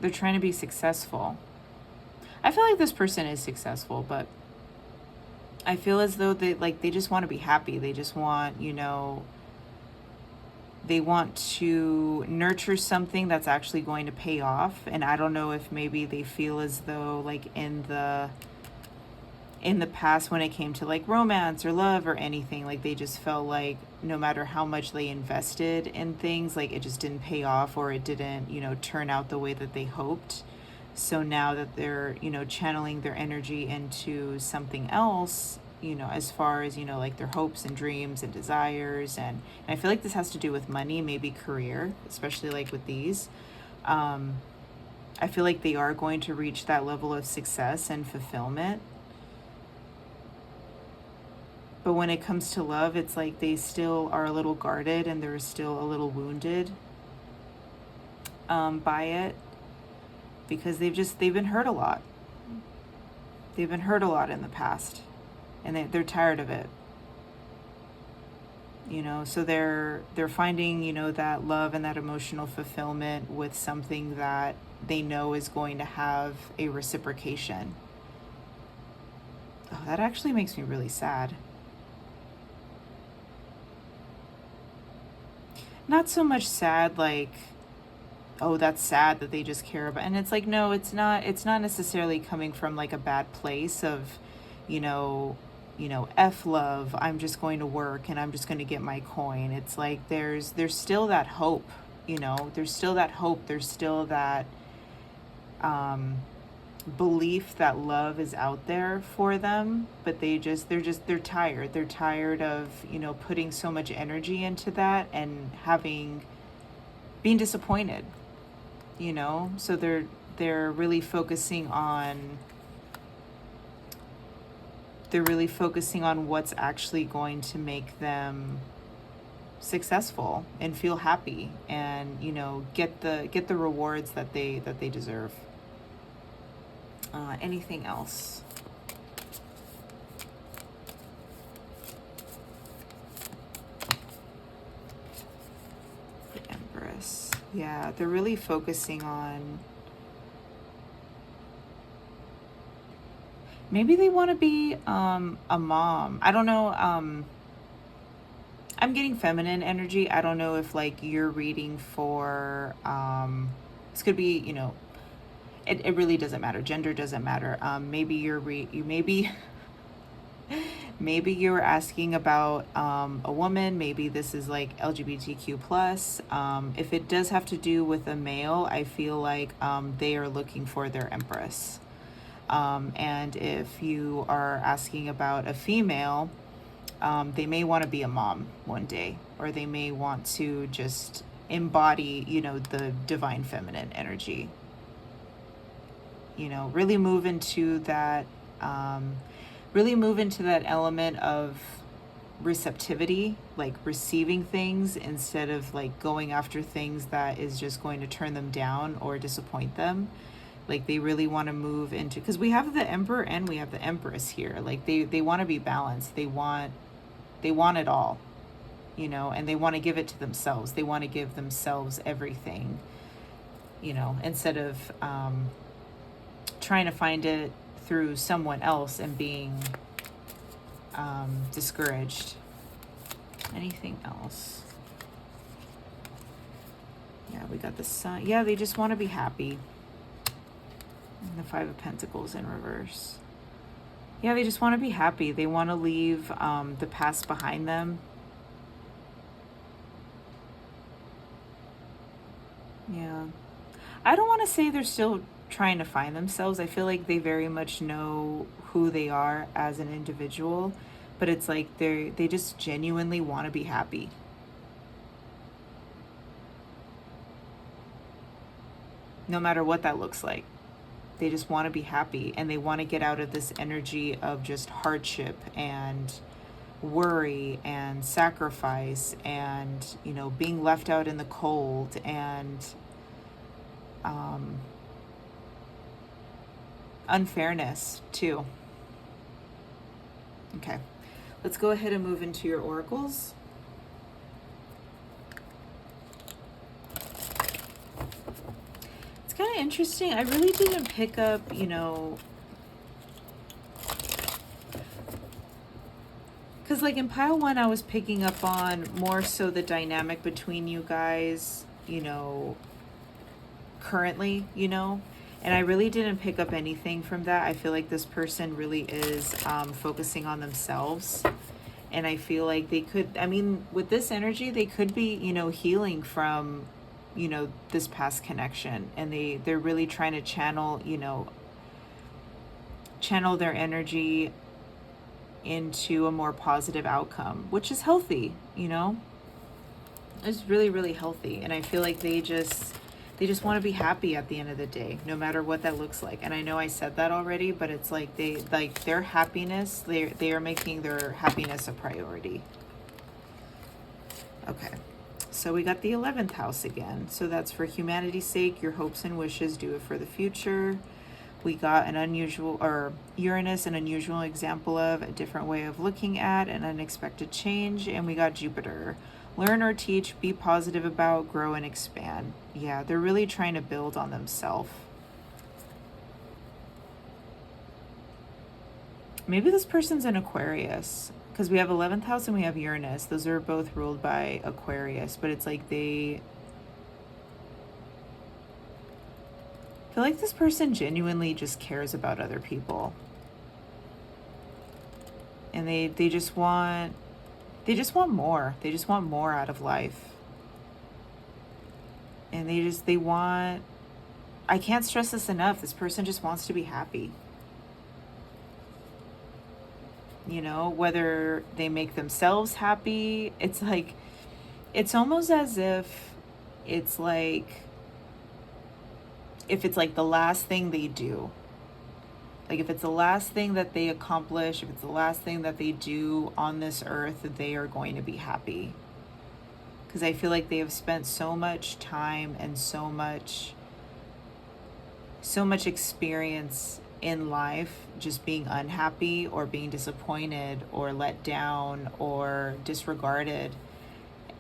They're trying to be successful. I feel like this person is successful, but I feel as though they just want to be happy. They just want, they want to nurture something that's actually going to pay off. And I don't know if maybe they feel as though like in the past, when it came to like romance or love or anything, like they just felt like no matter how much they invested in things, like it just didn't pay off, or it didn't, turn out the way that they hoped. So now that they're, channeling their energy into something else, as far as, like their hopes and dreams and desires. And I feel like this has to do with money, maybe career, especially like with these. I feel like they are going to reach that level of success and fulfillment. But when it comes to love, it's like they still are a little guarded, and they're still a little wounded by it, because they've been hurt a lot. They've been hurt a lot in the past, and they're tired of it. So they're finding, that love and that emotional fulfillment with something that they know is going to have a reciprocation. Oh, that actually makes me really sad. Not so much sad like, oh, that's sad that they just care about, and it's like, no, it's not necessarily coming from like a bad place of, F love, I'm just going to work and I'm just going to get my coin. It's like there's still that hope, there's still that hope, there's still that belief that love is out there for them, but they're tired. They're tired of, putting so much energy into that and being disappointed, so they're really focusing on what's actually going to make them successful and feel happy and, get the rewards that they deserve. Anything else? The Empress. Yeah, they're really focusing on, maybe they want to be a mom. I don't know. I'm getting feminine energy. I don't know if like you're reading for this could be, it really doesn't matter. Gender doesn't matter. Maybe maybe you're asking about a woman. Maybe this is like LGBTQ plus. If it does have to do with a male, I feel like they are looking for their Empress. And if you are asking about a female, they may want to be a mom one day, or they may want to just embody, the divine feminine energy. Really move into that element of receptivity, like receiving things instead of like going after things that is just going to turn them down or disappoint them. Like they really want to move into, because we have the Emperor and we have the Empress here. Like they want to be balanced. They want it all, and they want to give it to themselves. They want to give themselves everything, instead of trying to find it through someone else and being discouraged. Anything else? Yeah, we got the Sun. Yeah, they just want to be happy. And the Five of Pentacles in reverse. Yeah, they just want to be happy. They want to leave the past behind them. Yeah. I don't want to say they're still trying to find themselves. I feel like they very much know who they are as an individual, but it's like they just genuinely want to be happy. No matter what that looks like. They just want to be happy, and they want to get out of this energy of just hardship and worry and sacrifice and, being left out in the cold and unfairness too. Okay, let's go ahead and move into your oracles. Kind of interesting. I really didn't pick up, because like in pile one, I was picking up on more so the dynamic between you guys, currently, and I really didn't pick up anything from that. I feel like this person really is focusing on themselves, and I feel like they could, with this energy, they could be, healing from this past connection, and they're really trying to channel their energy into a more positive outcome, which is healthy. It's really, really healthy. And I feel like they just want to be happy at the end of the day, no matter what that looks like. And I know I said that already, but it's like their happiness, they are making their happiness a priority. Okay. So we got the 11th house again. So that's for humanity's sake, your hopes and wishes, do it for the future. We got an unusual, or Uranus, an unusual example of a different way of looking at an unexpected change. And we got Jupiter, learn or teach, be positive about, grow and expand. Yeah, they're really trying to build on themselves. Maybe this person's an Aquarius, because we have 11th house and we have Uranus. Those are both ruled by Aquarius, but it's like I feel like this person genuinely just cares about other people. And they just want more. They just want more out of life. And they want I can't stress this enough. This person just wants to be happy. You know, whether they make themselves happy, it's like, it's almost as if it's like, if it's like the last thing they do, like if it's the last thing that they accomplish, if it's the last thing that they do on this earth, they are going to be happy. Because I feel like they have spent so much time and so much experience in life just being unhappy or being disappointed or let down or disregarded,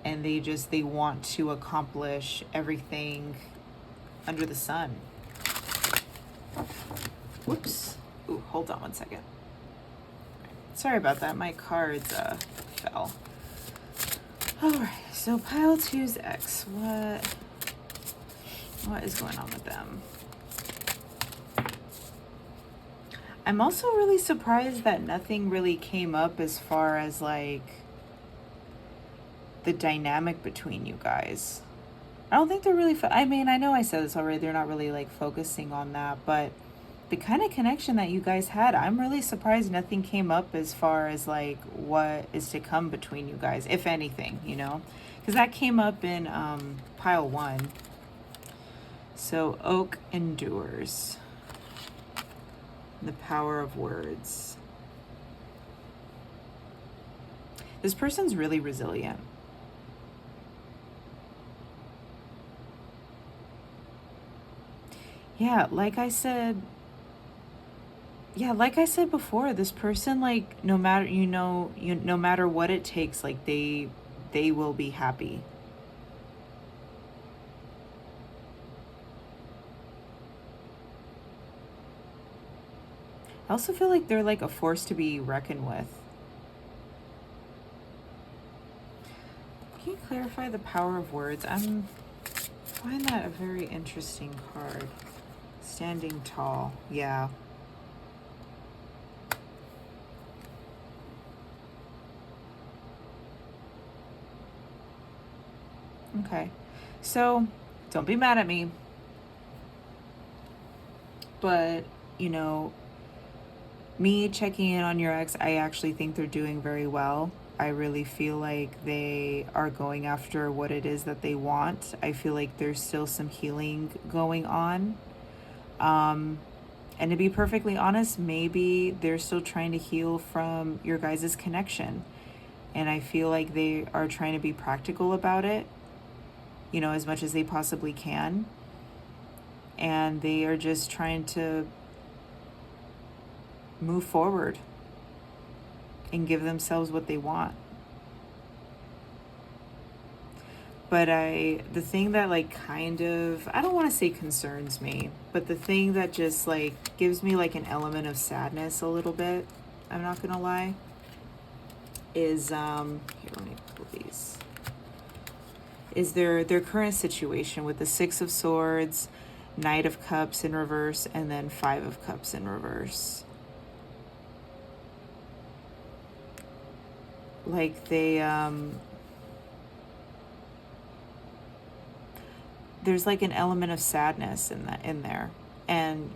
and they want to accomplish everything under the sun. Whoops. Ooh, hold on one second. Sorry about that. My cards fell. Alright, so pile 2's ex. What is going on with them? I'm also really surprised that nothing really came up as far as like the dynamic between you guys. I don't think they're really, I mean, I know I said this already, they're not really like focusing on that, but the kind of connection that you guys had, I'm really surprised nothing came up as far as like what is to come between you guys, if anything, you know, because that came up in pile 1. So oak endures. The power of words. This person's really resilient. Yeah, like I said before, this person, like, no matter, no matter what it takes, like they will be happy. I also feel like they're like a force to be reckoned with. Can you clarify the power of words? I find that a very interesting card. Standing tall. Yeah. Okay. So, don't be mad at me. But, you know, me checking in on your ex, I actually think they're doing very well. I really feel like they are going after what it is that they want. I feel like there's still some healing going on. And to be perfectly honest, maybe they're still trying to heal from your guys' connection. And I feel like they are trying to be practical about it, you know, as much as they possibly can. And they are just trying to move forward and give themselves what they want. But the thing that like kind of, I don't want to say concerns me, but the thing that just like gives me like an element of sadness a little bit, I'm not gonna lie, is here, let me pull these, is their current situation with the 6 of Swords, Knight of Cups in reverse, and then 5 of Cups in reverse. Like they there's like an element of sadness in there, and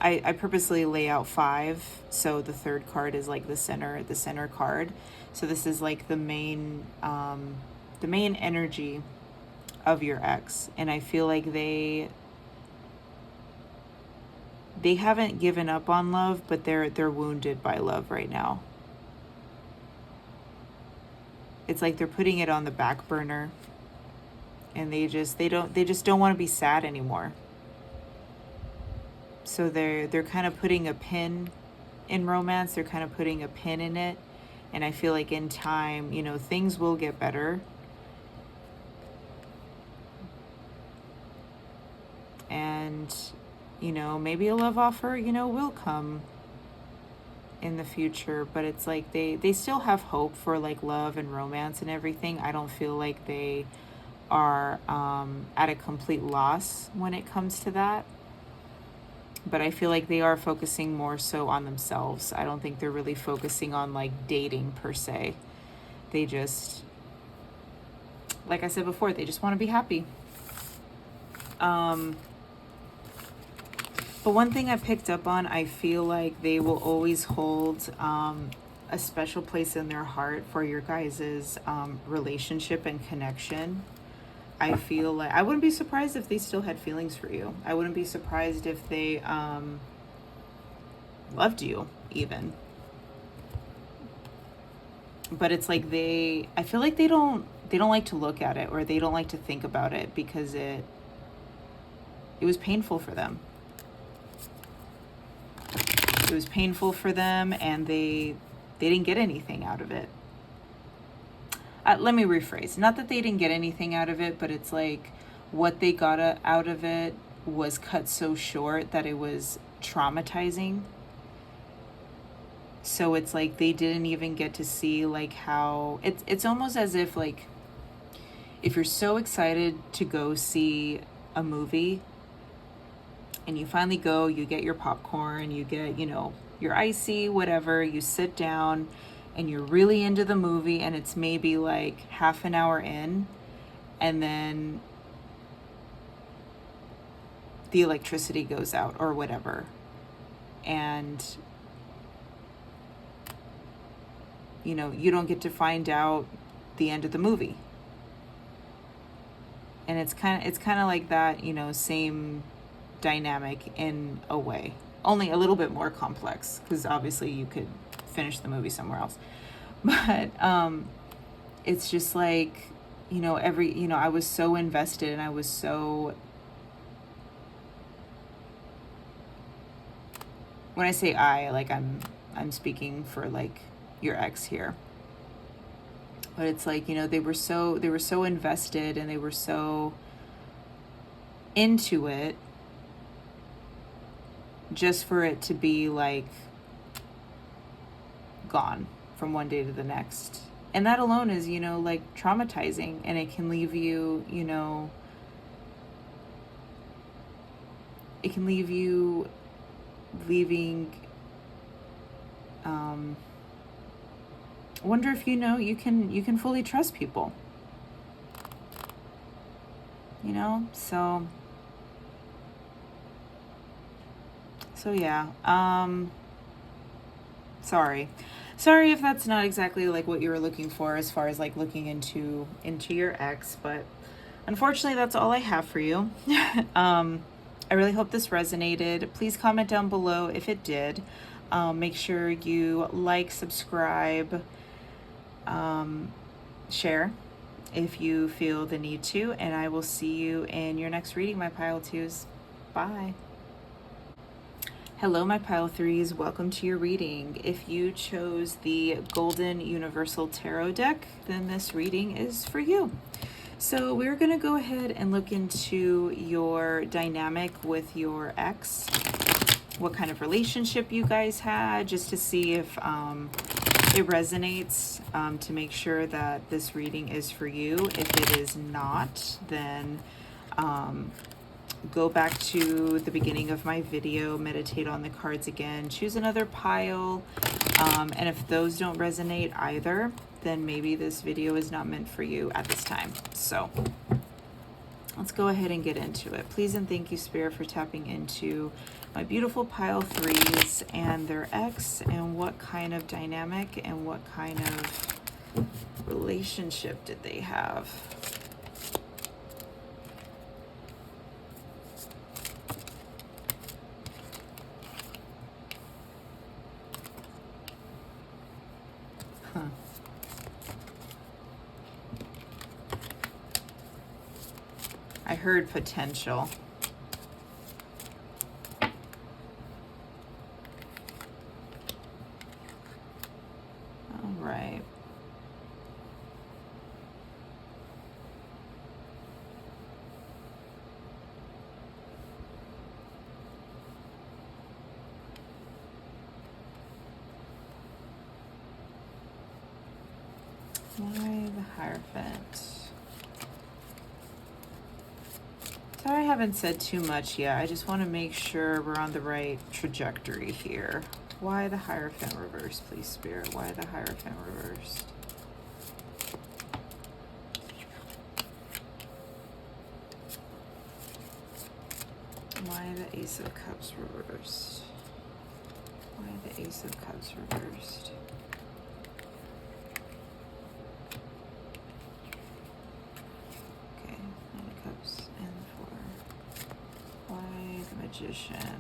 I purposely lay out 5, so the 3rd card is like the center card. So this is like the main energy of your ex, and I feel like they haven't given up on love, but they're wounded by love right now. It's like they're putting it on the back burner, and they just don't want to be sad anymore. So they're kind of putting a pin in romance. They're kind of putting a pin in it, and I feel like in time, you know, things will get better. And, you know, maybe a love offer, you know, will come in the future, but it's like they still have hope for like love and romance and everything. I don't feel like they are at a complete loss when it comes to that, but I feel like they are focusing more so on themselves. I don't think they're really focusing on like dating per se. They just, like I said before, they just want to be happy. But one thing I picked up on, I feel like they will always hold a special place in their heart for your guys' relationship and connection. I feel like I wouldn't be surprised if they still had feelings for you. I wouldn't be surprised if they loved you even. But it's like I feel like they don't like to look at it, or they don't like to think about it, because it was painful for them. It was painful for them, and they didn't get anything out of it. Let me rephrase. Not that they didn't get anything out of it, but it's like what they got out of it was cut so short that it was traumatizing. So it's like they didn't even get to see like how it's almost as if like if you're so excited to go see a movie and you finally go, you get your popcorn, you get, you know, your icy, whatever, you sit down and you're really into the movie, and it's maybe like half an hour in, and then the electricity goes out or whatever. And, you know, you don't get to find out the end of the movie. And it's kind of like that, you know, same dynamic in a way. Only a little bit more complex, because obviously you could finish the movie somewhere else. But it's just like, you know, I was so invested, and I was so, when I say like I'm speaking for like your ex here. But it's like, you know, they were so invested, and they were so into it, just for it to be like gone from one day to the next. And that alone is, you know, like traumatizing, and it can leave you, you know, it can leave you leaving, wonder if, you know, you can fully trust people, you know. So yeah, sorry if that's not exactly like what you were looking for as far as like looking into your ex, but unfortunately that's all I have for you. I really hope this resonated. Please comment down below if it did. Make sure you like, subscribe, share if you feel the need to, and I will see you in your next reading, my Pile 2s. Bye. Hello, my Pile 3s. Welcome to your reading. If you chose the Golden Universal Tarot deck, then this reading is for you. So we're going to go ahead and look into your dynamic with your ex, what kind of relationship you guys had, just to see if it resonates, to make sure that this reading is for you. If it is not, then go back to the beginning of my video, meditate on the cards again, choose another pile, and if those don't resonate either, then maybe this video is not meant for you at this time. So let's go ahead and get into it. Please and thank you, Spirit, for tapping into my beautiful Pile 3s and their ex, and what kind of dynamic and what kind of relationship did they have. I heard potential. All right. Why the Hierophant? Sorry I haven't said too much yet. I just want to make sure we're on the right trajectory here. Why the Hierophant reversed, please, Spirit? Why the Hierophant reversed? the Ace of Cups reversed? Why the Ace of Cups reversed? Okay, Nine of Cups and the 4. Why the Magician?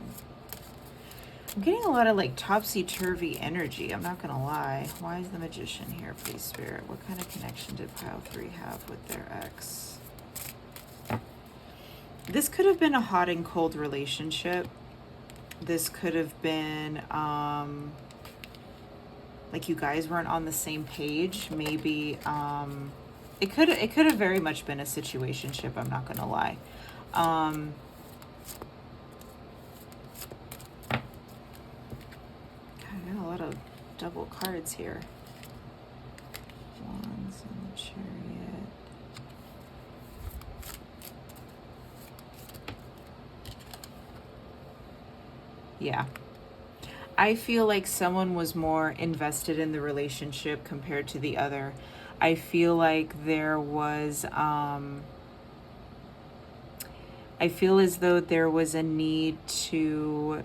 I'm getting a lot of like topsy-turvy energy, I'm not gonna lie. Why is the Magician here, please, Spirit? What kind of connection did pile 3 have with their ex? This could have been a hot and cold relationship. This could have been like you guys weren't on the same page. Maybe it could have very much been a situationship, I'm not gonna lie. I got a lot of double cards here. Wands and the Chariot. Yeah. I feel like someone was more invested in the relationship compared to the other. I feel like there was, I feel as though there was a need to,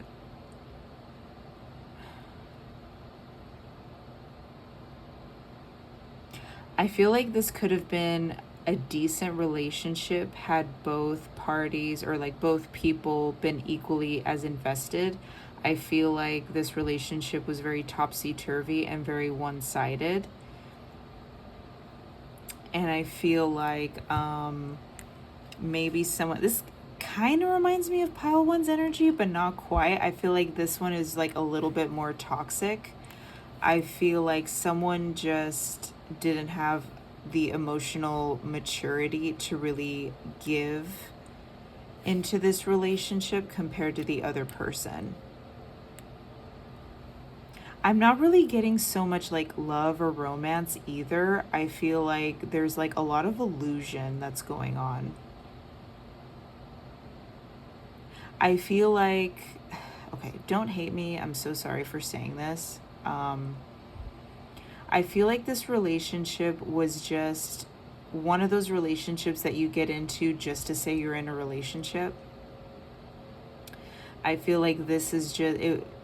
I feel like this could have been a decent relationship had both parties or like both people been equally as invested. I feel like this relationship was very topsy-turvy and very one-sided. And I feel like maybe someone, this kind of reminds me of pile one's energy, but not quite. I feel like this one is like a little bit more toxic. I feel like someone just didn't have the emotional maturity to really give into this relationship compared to the other person. I'm not really getting so much like love or romance either. I feel like there's like a lot of illusion that's going on. I feel like, okay, don't hate me. I'm so sorry for saying this. I feel like this relationship was just one of those relationships that you get into just to say you're in a relationship. I feel like this is just,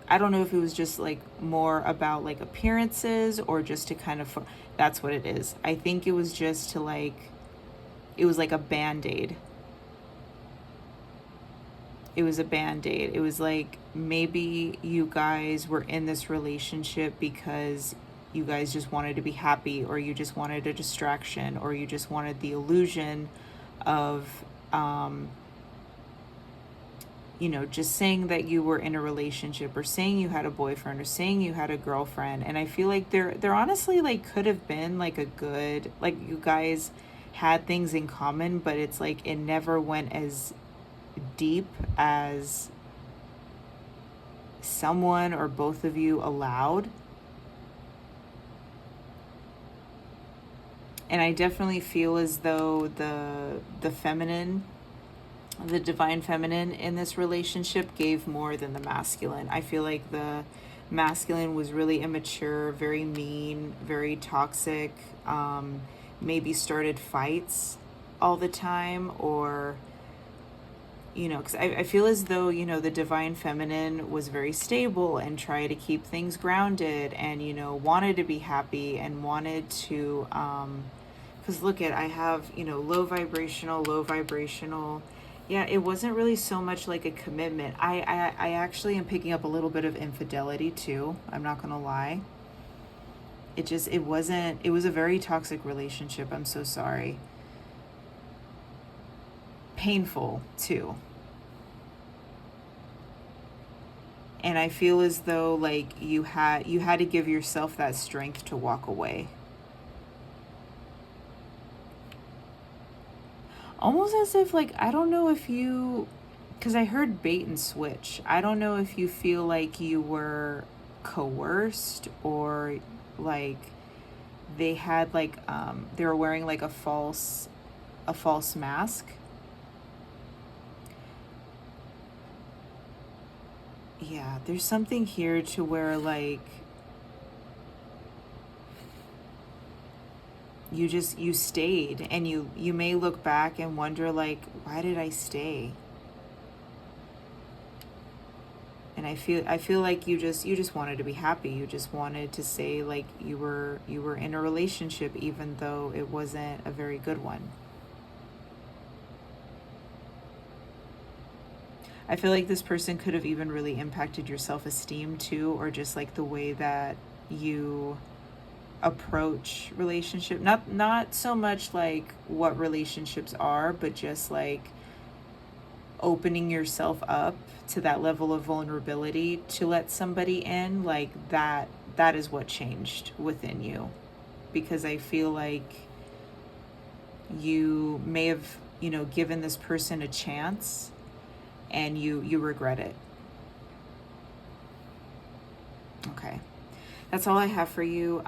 I don't know if it was just like more about like appearances or just to kind of, that's what it is. I think it was just to like, it was like a Band-Aid. It was a Band-Aid. It was like maybe you guys were in this relationship because you guys just wanted to be happy, or you just wanted a distraction, or you just wanted the illusion of, you know, just saying that you were in a relationship, or saying you had a boyfriend, or saying you had a girlfriend. And I feel like there honestly like could have been like a good, like you guys had things in common, but it's like it never went as deep as someone or both of you allowed. And I definitely feel as though the feminine, the divine feminine in this relationship gave more than the masculine. I feel like the masculine was really immature, very mean, very toxic, maybe started fights all the time, or, you know, because I feel as though, you know, the divine feminine was very stable and tried to keep things grounded and, you know, wanted to be happy and wanted to, because look at, I have, you know, low vibrational. Yeah, it wasn't really so much like a commitment. I actually am picking up a little bit of infidelity too. I'm not gonna lie. It was a very toxic relationship. I'm so sorry. Painful too. And I feel as though like you had to give yourself that strength to walk away. Almost as if like, I don't know if you, because I heard bait and switch. I don't know if you feel like you were coerced, or like they had like, they were wearing like a false mask. Yeah, there's something here to where like you stayed, and you may look back and wonder like, why did I stay? And I feel like you just wanted to be happy. You just wanted to say like you were in a relationship, even though it wasn't a very good one. I feel like this person could have even really impacted your self-esteem too, or just like the way that you approach relationship. Not so much like what relationships are, but just like opening yourself up to that level of vulnerability to let somebody in, like that is what changed within you. Because I feel like you may have, given this person a chance and you regret it. Okay. That's all I have for you.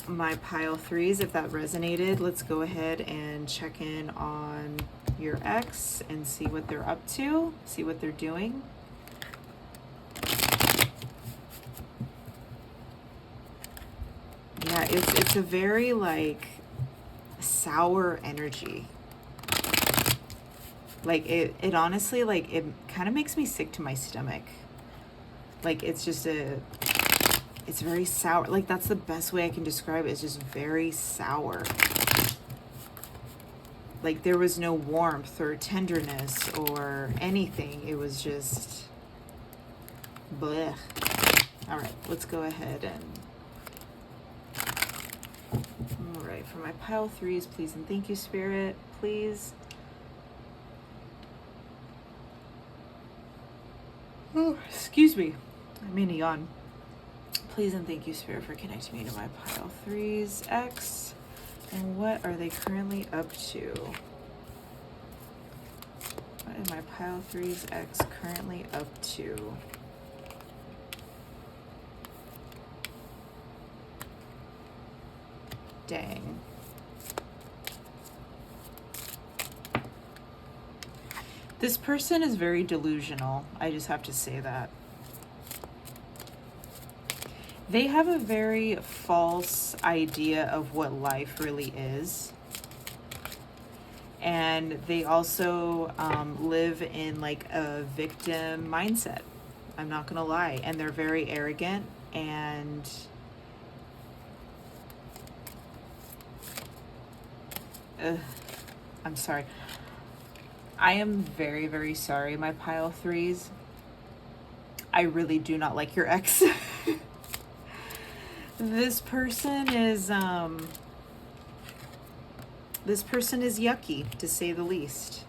My pile threes, if that resonated, let's go ahead and check in on your ex and see what they're up to, see what they're doing. Yeah, it's a very like sour energy. Like it honestly, like it kind of makes me sick to my stomach. Like it's very sour. Like that's the best way I can describe it. It's just very sour. Like there was no warmth or tenderness or anything. It was just bleh. All right, let's go ahead and all right, for my pile threes, please and thank you, Spirit, please. Oh, excuse me. I'm in a yawn. Please and thank you, Spirit, for connecting me to my pile threes ex. And what are they currently up to? What is my pile threes ex currently up to? Dang. This person is very delusional. I just have to say that. They have a very false idea of what life really is. And they also live in like a victim mindset. I'm not gonna lie. And they're very arrogant and I'm sorry. I am very, very sorry, my pile threes. I really do not like your ex. This person is yucky, to say the least.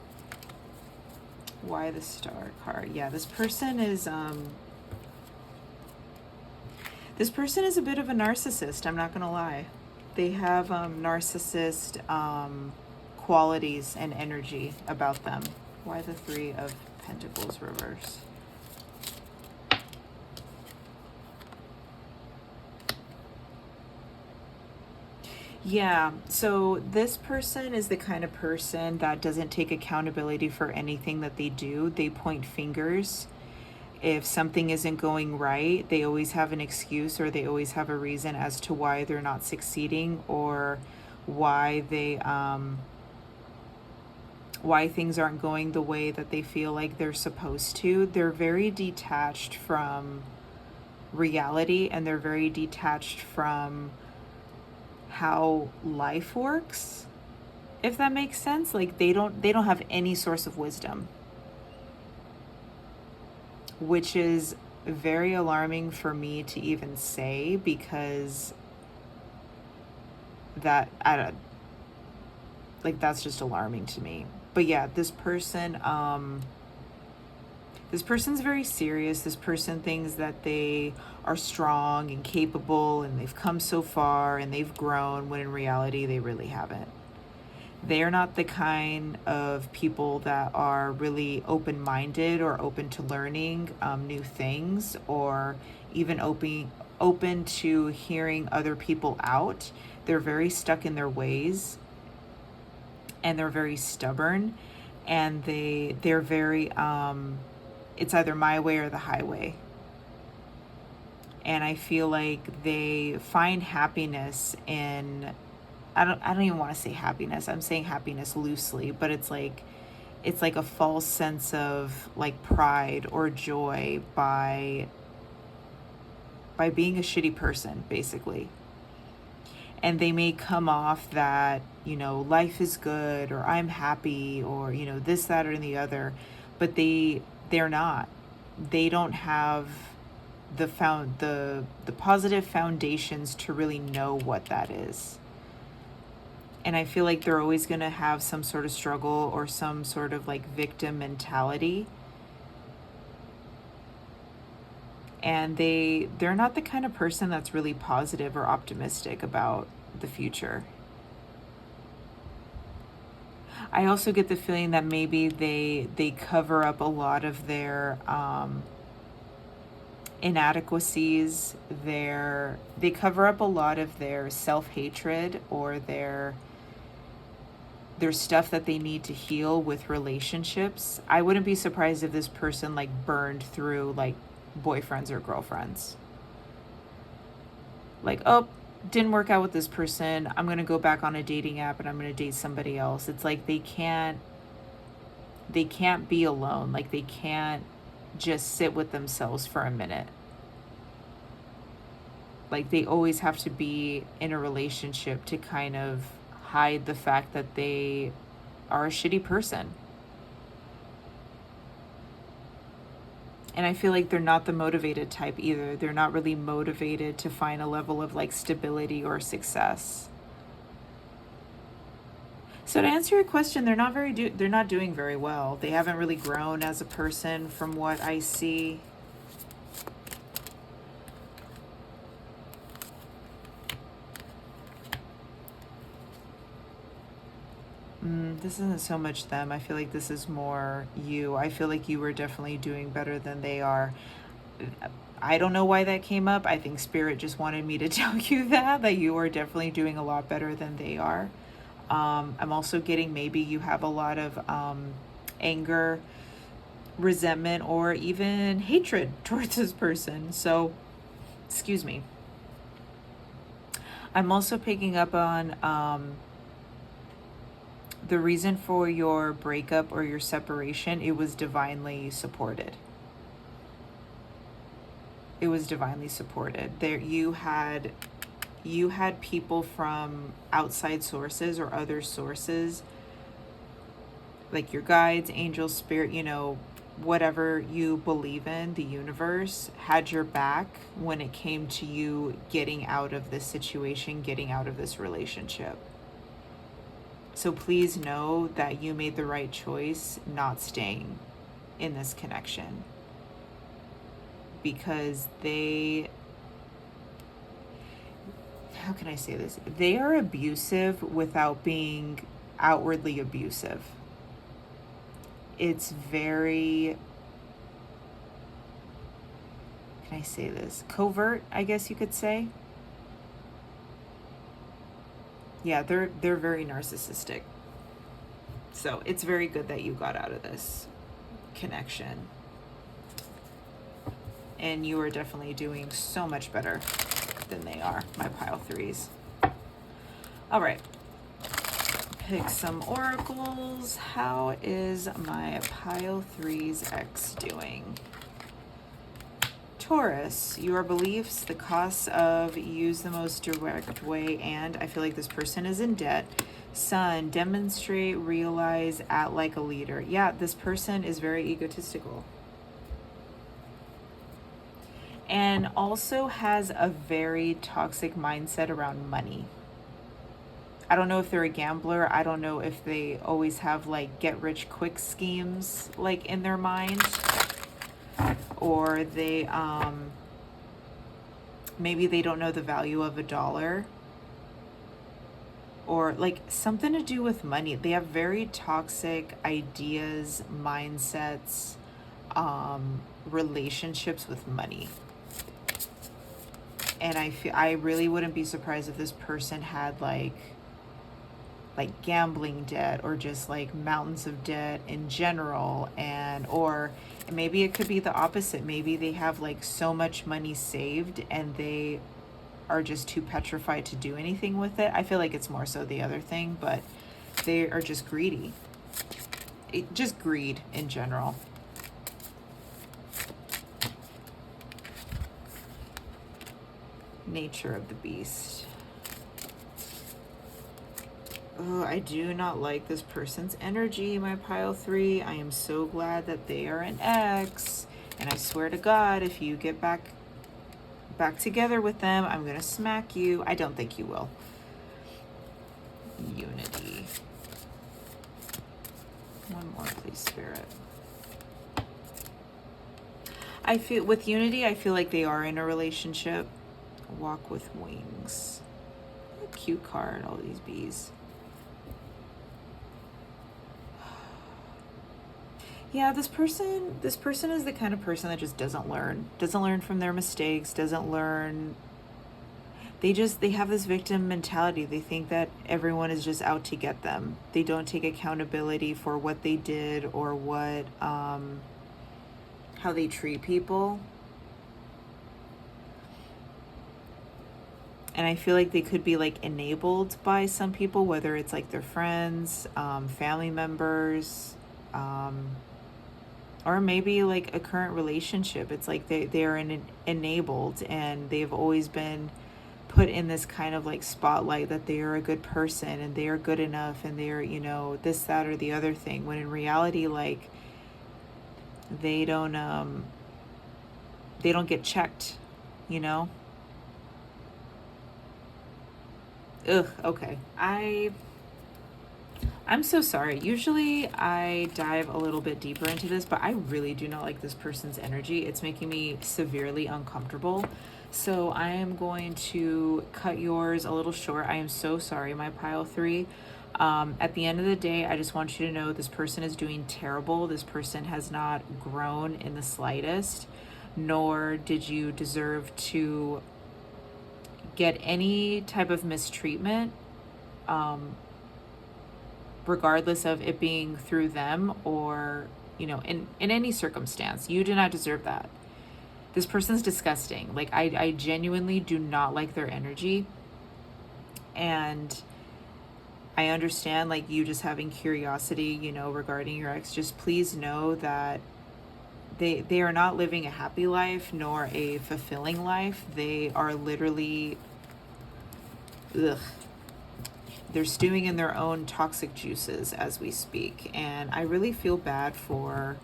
Why the star card? Yeah, this person is a bit of a narcissist, I'm not gonna lie. They have narcissist qualities and energy about them. Why the Three of Pentacles reverse? Yeah, so this person is the kind of person that doesn't take accountability for anything that they do. They point fingers. If something isn't going right, they always have an excuse or they always have a reason as to why they're not succeeding or why why things aren't going the way that they feel like they're supposed to. They're very detached from reality and they're very detached from how life works, if that makes sense. Like they don't have any source of wisdom, which is very alarming for me to even say, because that's just alarming to me. But yeah, this person's very serious. This person thinks that they are strong and capable and they've come so far and they've grown, when in reality they really haven't. They are not the kind of people that are really open-minded or open to learning new things, or even open to hearing other people out. They're very stuck in their ways and they're very stubborn, and they're very it's either my way or the highway. And I feel like they find happiness in, I don't even want to say happiness. I'm saying happiness loosely, but it's like it's like a false sense of like pride or joy by being a shitty person, basically. And they may come off that, you know, life is good, or I'm happy, or, you know, this, that, or the other, but they're not. They don't have the positive foundations to really know what that is. And I feel like they're always going to have some sort of struggle or some sort of like victim mentality. And they're not the kind of person that's really positive or optimistic about the future. I also get the feeling that maybe they cover up a lot of their inadequacies, they cover up a lot of their self-hatred or their stuff that they need to heal with relationships. I wouldn't be surprised if this person like burned through like boyfriends or girlfriends. Like, oh, didn't work out with this person, I'm gonna go back on a dating app and I'm gonna date somebody else. It's like they can't be alone. Like they can't just sit with themselves for a minute. Like they always have to be in a relationship to kind of hide the fact that they are a shitty person. And I feel like they're not the motivated type either. They're not really motivated to find a level of like stability or success. So to answer your question, they're not doing very well. They haven't really grown as a person from what I see. This isn't so much them. I feel like this is more you. I feel like you were definitely doing better than they are. I don't know why that came up. I think Spirit just wanted me to tell you that you are definitely doing a lot better than they are. I'm also getting maybe you have a lot of anger, resentment, or even hatred towards this person. So, excuse me. I'm also picking up on the reason for your breakup or your separation. It was divinely supported. It was divinely supported. There, you had people from outside sources or other sources, like your guides, angels, spirit, you know, whatever you believe in, the universe had your back when it came to you getting out of this situation, getting out of this relationship. So please know that you made the right choice not staying in this connection, because how can I say this? They are abusive without being outwardly abusive. It's very, can I say this? Covert, I guess you could say. Yeah, they're very narcissistic. So it's very good that you got out of this connection. And you are definitely doing so much better than they are, my pile threes. All right. Pick some oracles. How is my pile threes X doing? Taurus, your beliefs, the costs of use the most direct way, and I feel like this person is in debt. Sun, demonstrate, realize, act like a leader. Yeah, this person is very egotistical. And also has a very toxic mindset around money. I don't know if they're a gambler. I don't know if they always have like get rich quick schemes like in their mind. Or they, maybe they don't know the value of $1. Or like something to do with money. They have very toxic ideas, mindsets, relationships with money. And I really wouldn't be surprised if this person had like gambling debt, or just like mountains of debt in general. Or maybe it could be the opposite. Maybe they have like so much money saved and they are just too petrified to do anything with it. I feel like it's more so the other thing, but they are just greedy. just greed in general. Nature of the beast. Oh, I do not like this person's energy, my pile 3. I am so glad that they are an ex. And I swear to God, if you get back together with them, I'm going to smack you. I don't think you will. Unity. One more, please, Spirit. I feel, with Unity, I feel like they are in a relationship. Walk with wings. What a cute card, all these bees. Yeah, this person is the kind of person that just doesn't learn from their mistakes, doesn't learn. They have this victim mentality. They think that everyone is just out to get them. They don't take accountability for what they did or what, how they treat people. And I feel like they could be like enabled by some people, whether it's like their friends, family members, or maybe like a current relationship. It's like they are enabled, and they've always been put in this kind of like spotlight that they are a good person and they are good enough and they're, you know, this, that, or the other thing, when in reality, like, they don't get checked, you know? Ugh, okay. I'm so sorry. Usually I dive a little bit deeper into this, but I really do not like this person's energy. It's making me severely uncomfortable. So I am going to cut yours a little short. I am so sorry, my pile 3. At the end of the day, I just want you to know this person is doing terrible. This person has not grown in the slightest, nor did you deserve to get any type of mistreatment, regardless of it being through them or, you know, in any circumstance. You do not deserve that. This person's disgusting. Like, I genuinely do not like their energy. And I understand, like, you just having curiosity, you know, regarding your ex. Just please know that they are not living a happy life nor a fulfilling life. They are literally, ugh. They're stewing in their own toxic juices as we speak. And I really feel bad for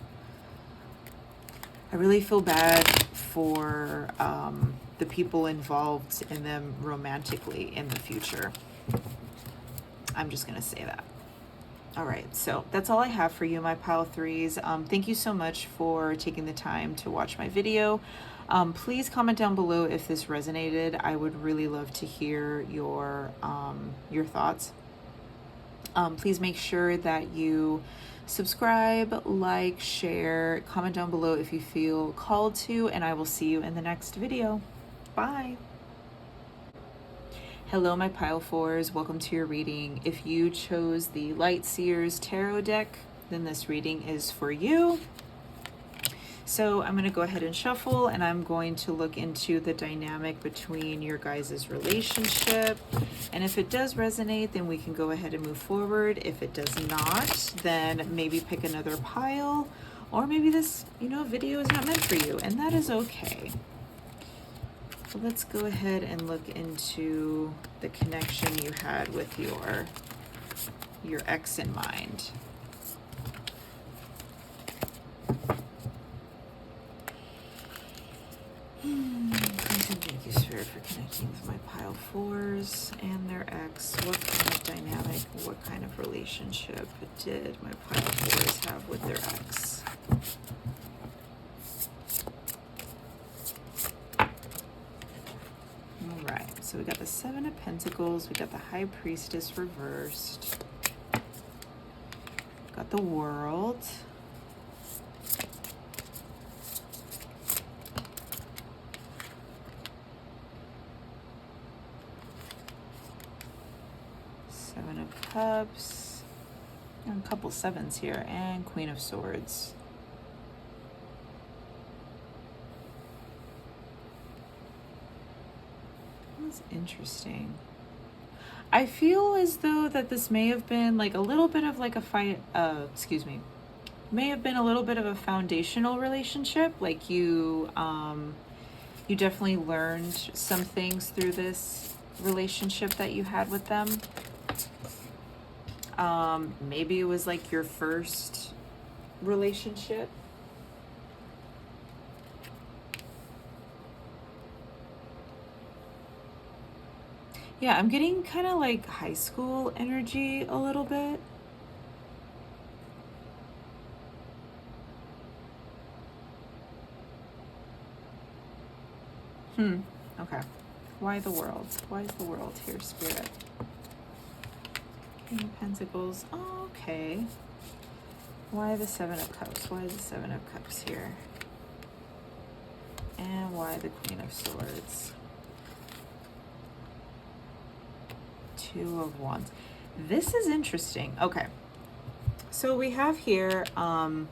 the people involved in them romantically in the future. I'm just going to say that. All right, so that's all I have for you, my pile 3s. Thank you so much for taking the time to watch my video. Please comment down below if this resonated. I would really love to hear your thoughts. Please make sure that you subscribe, like, share, comment down below if you feel called to, and I will see you in the next video. Bye. Hello, my pile 4s. Welcome to your reading. If you chose the Light Seers tarot deck, then this reading is for you. So I'm going to go ahead and shuffle, and I'm going to look into the dynamic between your guys' relationship. And if it does resonate, then we can go ahead and move forward. If it does not, then maybe pick another pile, or maybe this, you know, video is not meant for you, and that is okay. So let's go ahead and look into the connection you had with your ex in mind. Thank you, Spirit, for connecting with my pile 4s and their ex. What kind of dynamic, what kind of relationship did my pile 4s have with their ex? All right, so we got the 7 of Pentacles, we got the High Priestess reversed, got the World. Cups, and a couple 7s here, and Queen of Swords. That's interesting. I feel as though that this may have been like a little bit of like a fight, excuse me, may have been a little bit of a foundational relationship. Like you definitely learned some things through this relationship that you had with them. Maybe it was like your first relationship. Yeah, I'm getting kind of like high school energy a little bit. Okay. Why the world? Why is the world here, Spirit? King of Pentacles. Oh, okay. Why the Seven of Cups? Why is the Seven of Cups here? And why the Queen of Swords? Two of Wands. This is interesting. Okay. So we have here, I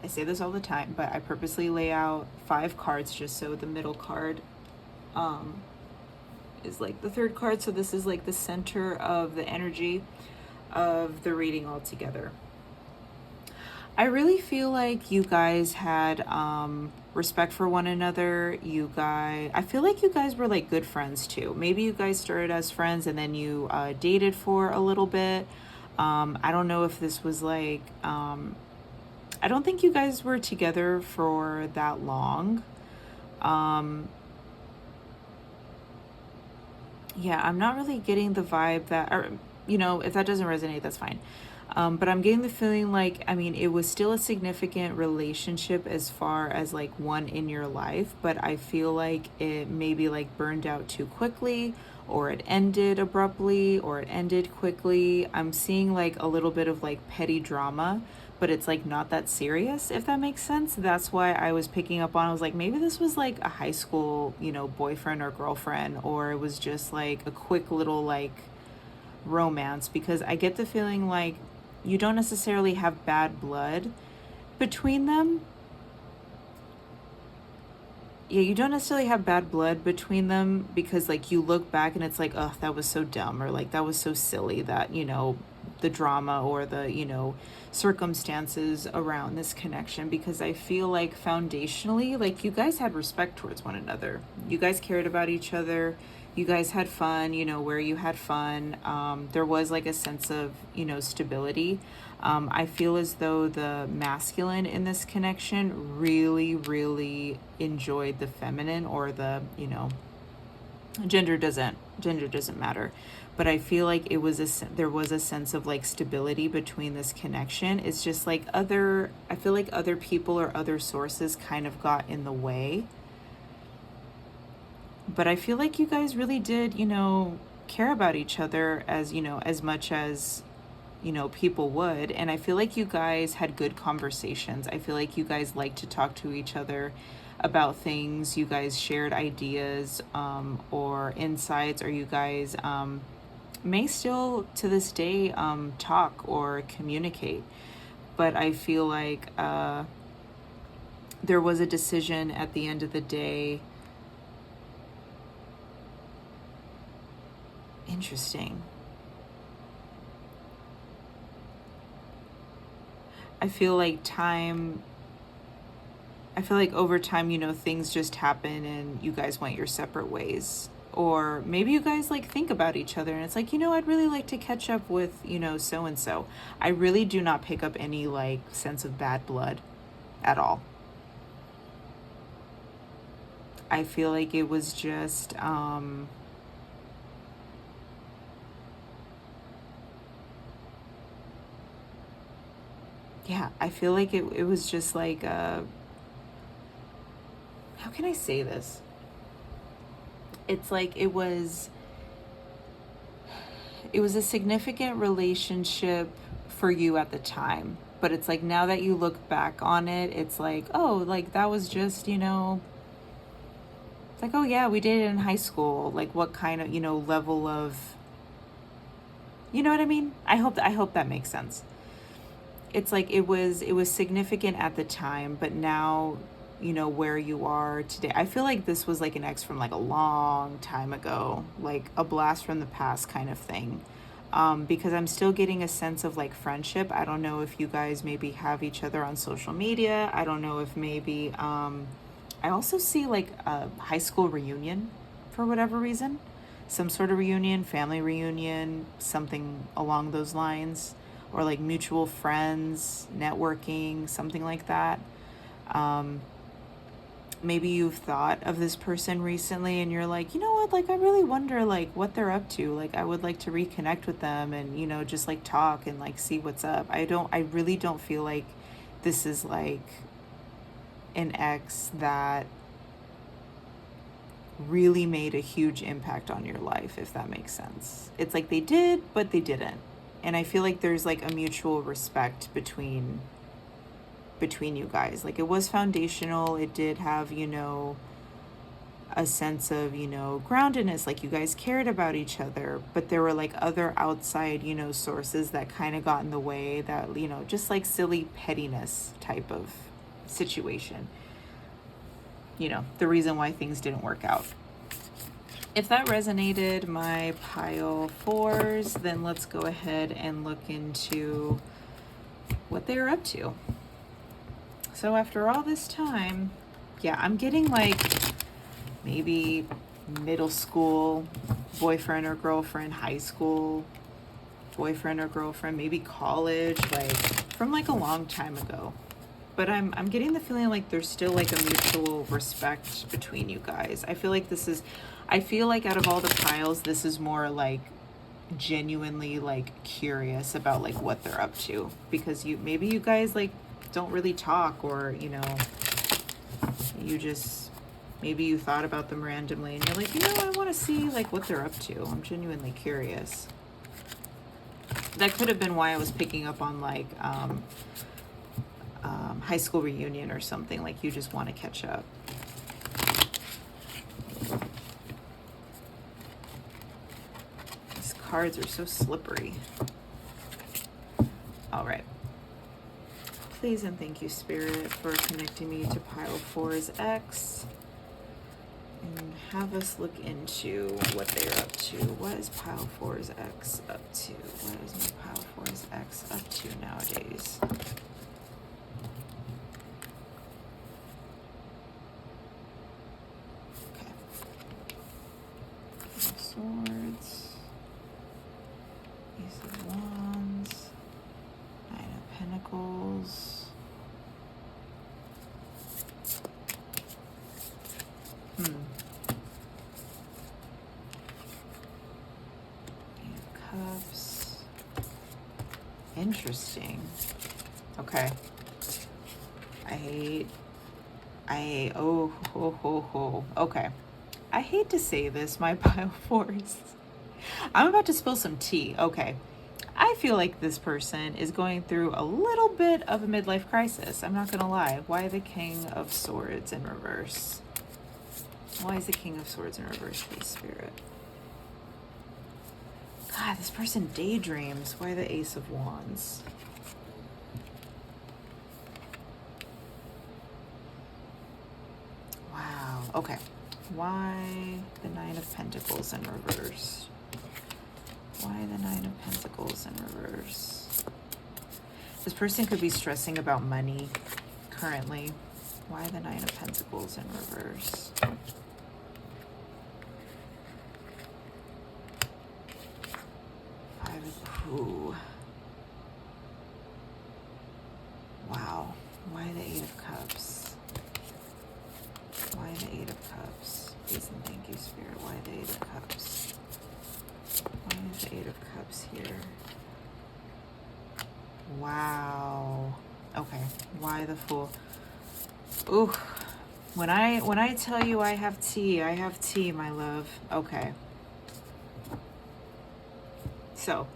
say this all the time, but I purposely lay out 5 cards just so the middle card is like the third card. So this is like the center of the energy of the reading altogether. I really feel like you guys had respect for one another. I feel like you guys were like good friends too. Maybe you guys started as friends and then you dated for a little bit. I don't know if this was like, I don't think you guys were together for that long. Yeah, I'm not really getting the vibe that, or, you know, if that doesn't resonate, that's fine. But I'm getting the feeling like, I mean, it was still a significant relationship as far as like one in your life, but I feel like it maybe like burned out too quickly, or it ended abruptly, or it ended quickly. I'm seeing like a little bit of like petty drama, but it's like not that serious, if that makes sense. That's why I was picking up on, I was like, maybe this was like a high school, you know, boyfriend or girlfriend, or it was just like a quick little like romance, because I get the feeling like you don't necessarily have bad blood between them. Yeah, you don't necessarily have bad blood between them, because like you look back and it's like, oh, that was so dumb, or like that was so silly that, you know, the drama or the, you know, circumstances around this connection. Because I feel like foundationally, like you guys had respect towards one another. You guys cared about each other. You guys had fun, you know, where you had fun. There was like a sense of, you know, stability. I feel as though the masculine in this connection really, really enjoyed the feminine, or the, you know, gender doesn't matter. But I feel like there was a sense of like stability between this connection. It's just like I feel like other people or other sources kind of got in the way. But I feel like you guys really did, you know, care about each other, as, you know, as much as, you know, people would. And I feel like you guys had good conversations. I feel like you guys like to talk to each other about things. You guys shared ideas or insights, or you guys may still to this day talk or communicate. But I feel like there was a decision at the end of the day. Interesting. I feel like over time, you know, things just happen and you guys went your separate ways. Or maybe you guys like think about each other and it's like, you know, I'd really like to catch up with, you know, so and so. I really do not pick up any like sense of bad blood at all. I feel like it was just yeah, I feel like it was just like how can I say this? It's like it was a significant relationship for you at the time, but it's like now that you look back on it, it's like, oh, like that was just, you know, it's like, oh yeah, we did it in high school. Like what kind of, you know, level of, you know what I mean? I hope that makes sense. It's like it was significant at the time, but now, you know, where you are today. I feel like this was like an ex from like a long time ago, like a blast from the past kind of thing. because I'm still getting a sense of like friendship. I don't know if you guys maybe have each other on social media. I don't know if maybe, I also see like a high school reunion for whatever reason, some sort of reunion, family reunion, something along those lines, or like mutual friends, networking, something like that. Maybe you've thought of this person recently and you're like, you know what, like I really wonder like what they're up to. Like I would like to reconnect with them and, you know, just like talk and like see what's up. I really don't feel like this is like an ex that really made a huge impact on your life, if that makes sense. It's like they did, but they didn't. And I feel like there's like a mutual respect between you guys. Like it was foundational. It did have, you know, a sense of, you know, groundedness, like you guys cared about each other, but there were like other outside, you know, sources that kind of got in the way, that, you know, just like silly pettiness type of situation. You know, the reason why things didn't work out. If that resonated, my pile fours, then let's go ahead and look into what they're up to. So after all this time, yeah, I'm getting like maybe middle school boyfriend or girlfriend, high school boyfriend or girlfriend, maybe college, like from like a long time ago. But I'm getting the feeling like there's still like a mutual respect between you guys. I feel like out of all the piles, this is more like genuinely like curious about like what they're up to, because maybe you guys like don't really talk, or, you know, maybe you thought about them randomly and you're like, you know, I want to see like what they're up to. I'm genuinely curious. That could have been why I was picking up on like high school reunion or something, like you just want to catch up. These cards are so slippery. All right. Please and thank you, Spirit, for connecting me to pile 4's ex. And have us look into what they're up to. What is pile 4's ex up to? What is my pile 4's ex up to nowadays? Okay. Swords. Ace of Wands. 9 of Pentacles. Cups. Interesting. Okay. Okay. I hate to say this, my pile fours. I'm about to spill some tea. Okay. I feel like this person is going through a little bit of a midlife crisis. I'm not gonna lie. Why the King of Swords in reverse? Why is the King of Swords in reverse, please, Spirit? God, this person daydreams. Why the Ace of Wands? Wow. Okay. Why the 9 of Pentacles in reverse? Why the 9 of Pentacles in reverse? This person could be stressing about money currently. Why the 9 of Pentacles in reverse? Ooh. Wow. Why the 8 of Cups? Why the 8 of Cups? Please and thank you, Spirit. Why the 8 of Cups? Why is the 8 of Cups here? Wow. Okay. Why the Fool? Ooh. When I tell you I have tea, my love. Okay. So,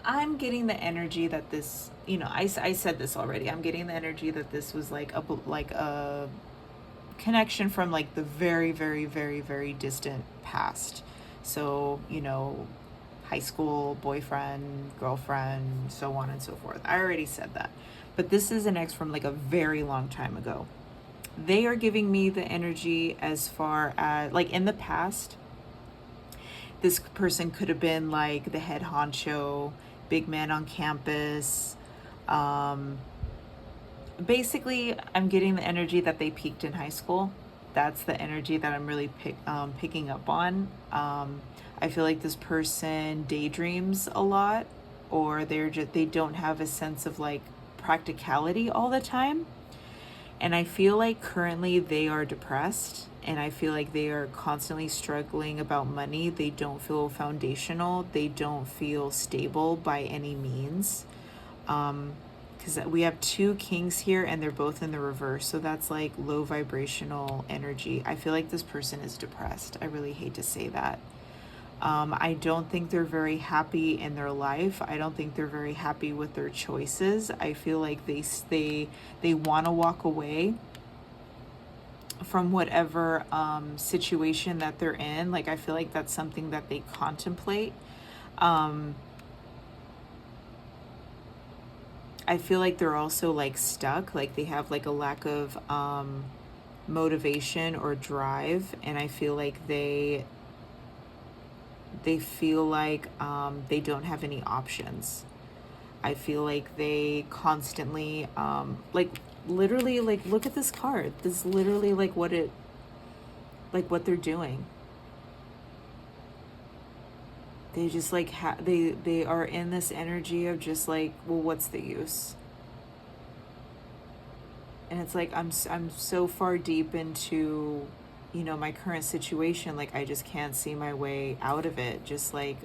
I'm getting the energy that this, you know, I said this already. I'm getting the energy that this was like a connection from like the very, very, very, very distant past. So, you know, high school, boyfriend, girlfriend, so on and so forth. I already said that. But this is an ex from like a very long time ago. They are giving me the energy as far as like in the past, this person could have been like the head honcho, big man on campus. Basically, I'm getting the energy that they peaked in high school. That's the energy that I'm really picking up on. I feel like this person daydreams a lot, or they don't have a sense of like practicality all the time. And I feel like currently they are depressed, and I feel like they are constantly struggling about money. They don't feel foundational. They don't feel stable by any means. Because we have 2 kings here and they're both in the reverse. So that's like low vibrational energy. I feel like this person is depressed. I really hate to say that. I don't think they're very happy in their life. I don't think they're very happy with their choices. I feel like they want to walk away from whatever situation that they're in. Like, I feel like that's something that they contemplate. I feel like they're also like stuck, like they have like a lack of motivation or drive, and I feel like they feel like they don't have any options. I feel like they constantly like literally, like, look at this card. This is literally like what they're doing. They just like they are in this energy of just like, well, what's the use? And it's like I'm so far deep into, you know, my current situation, like I just can't see my way out of it. Just like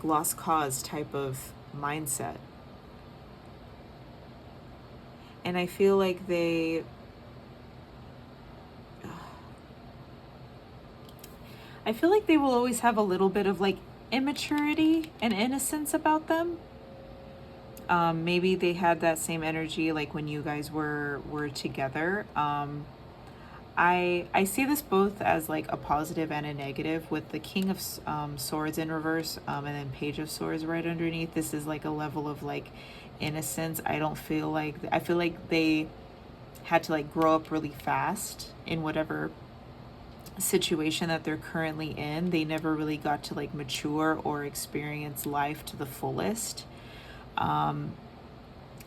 lost cause type of mindset. And I feel like they will always have a little bit of like immaturity and innocence about them. Maybe they had that same energy like when you guys were together. I see this both as like a positive and a negative, with the King of Swords in reverse, and then Page of Swords right underneath. This is like a level of like innocence. I feel like they had to like grow up really fast in whatever situation that they're currently in. They never really got to like mature or experience life to the fullest.